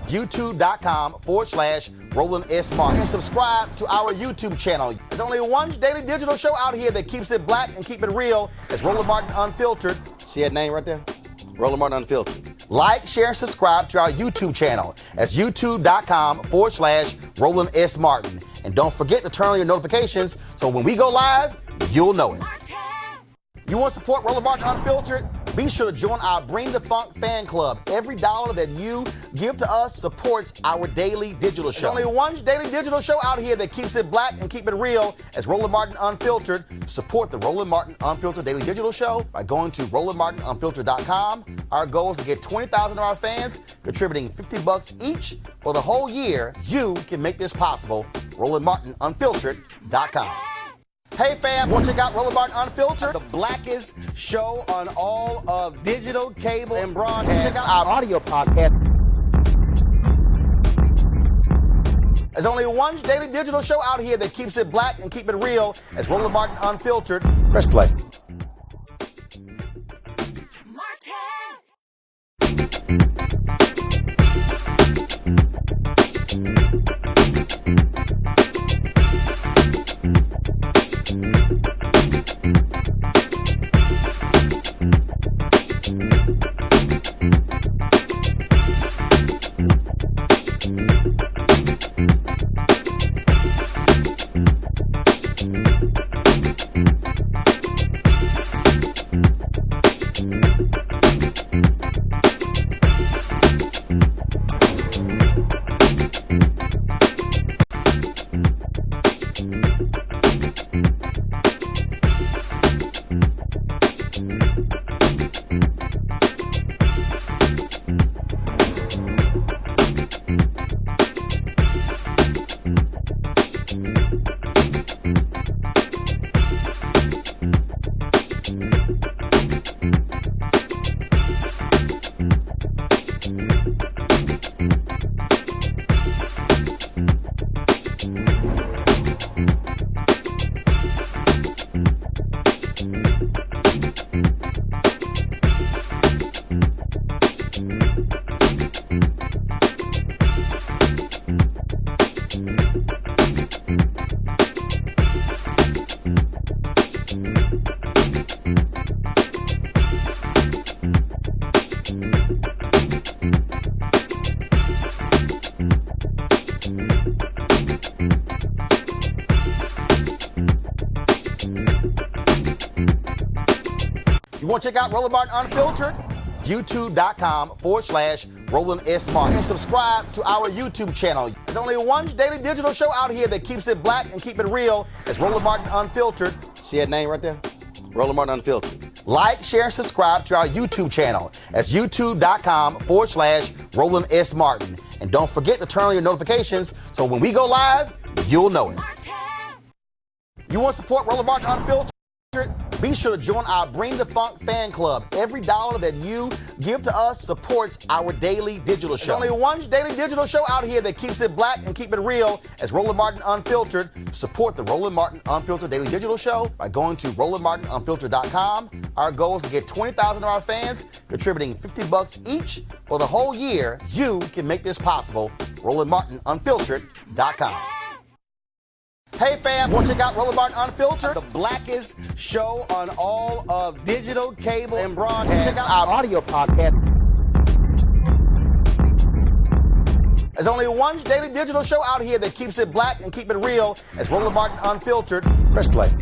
Speaker 6: YouTube.com/Roland S. Martin. And subscribe to our YouTube channel. There's only one daily digital show out here that keeps it black and keep it real. It's Roland Martin Unfiltered. See that name right there? Roland Martin Unfiltered. Like, share, and subscribe to our YouTube channel. That's YouTube.com/Roland S. Martin. And don't forget to turn on your notifications so when we go live, you'll know it. You want to support Roland Martin Unfiltered? Be sure to join our Bring the Funk fan club. Every dollar that you give to us supports our daily digital show. There's only one daily digital show out here that keeps it black and keep it real. It's Roland Martin Unfiltered. Support the Roland Martin Unfiltered daily digital show by going to RolandMartinUnfiltered.com. Our goal is to get 20,000 of our fans contributing $50 each for the whole year. You can make this possible. RolandMartinUnfiltered.com. Hey fam, want to check out Roland Martin Unfiltered? The blackest show on all of digital, cable, and broadcast. Check out our audio podcast. There's only one daily digital show out here that keeps it black and keep it real. It's Roland Martin Unfiltered. Press play.
Speaker 2: Martin.
Speaker 6: You want to check out Roland Martin Unfiltered? YouTube.com/Roland S. Martin. And subscribe to our YouTube channel. There's only one daily digital show out here that keeps it black and keep it real. It's Roland Martin Unfiltered. See that name right there? Roland Martin Unfiltered. Like, share, and subscribe to our YouTube channel. That's YouTube.com/Roland S. Martin. And don't forget to turn on your notifications so when we go live, you'll know it. You want to support Roland Martin Unfiltered? Be sure to join our Bring the Funk fan club. Every dollar that you give to us supports our daily digital show. There's only one daily digital show out here that keeps it black and keep it real. It's Roland Martin Unfiltered. Support the Roland Martin Unfiltered daily digital show by going to RolandMartinUnfiltered.com. Our goal is to get 20,000 of our fans contributing $50 each for the whole year. You can make this possible. RolandMartinUnfiltered.com. Hey fam, want to check out Roland Martin Unfiltered, the blackest show on all of digital, cable, and broadcast. Check out our audio podcast. There's only one daily digital show out here that keeps it black and keep it real. It's Roland Martin Unfiltered. Press play.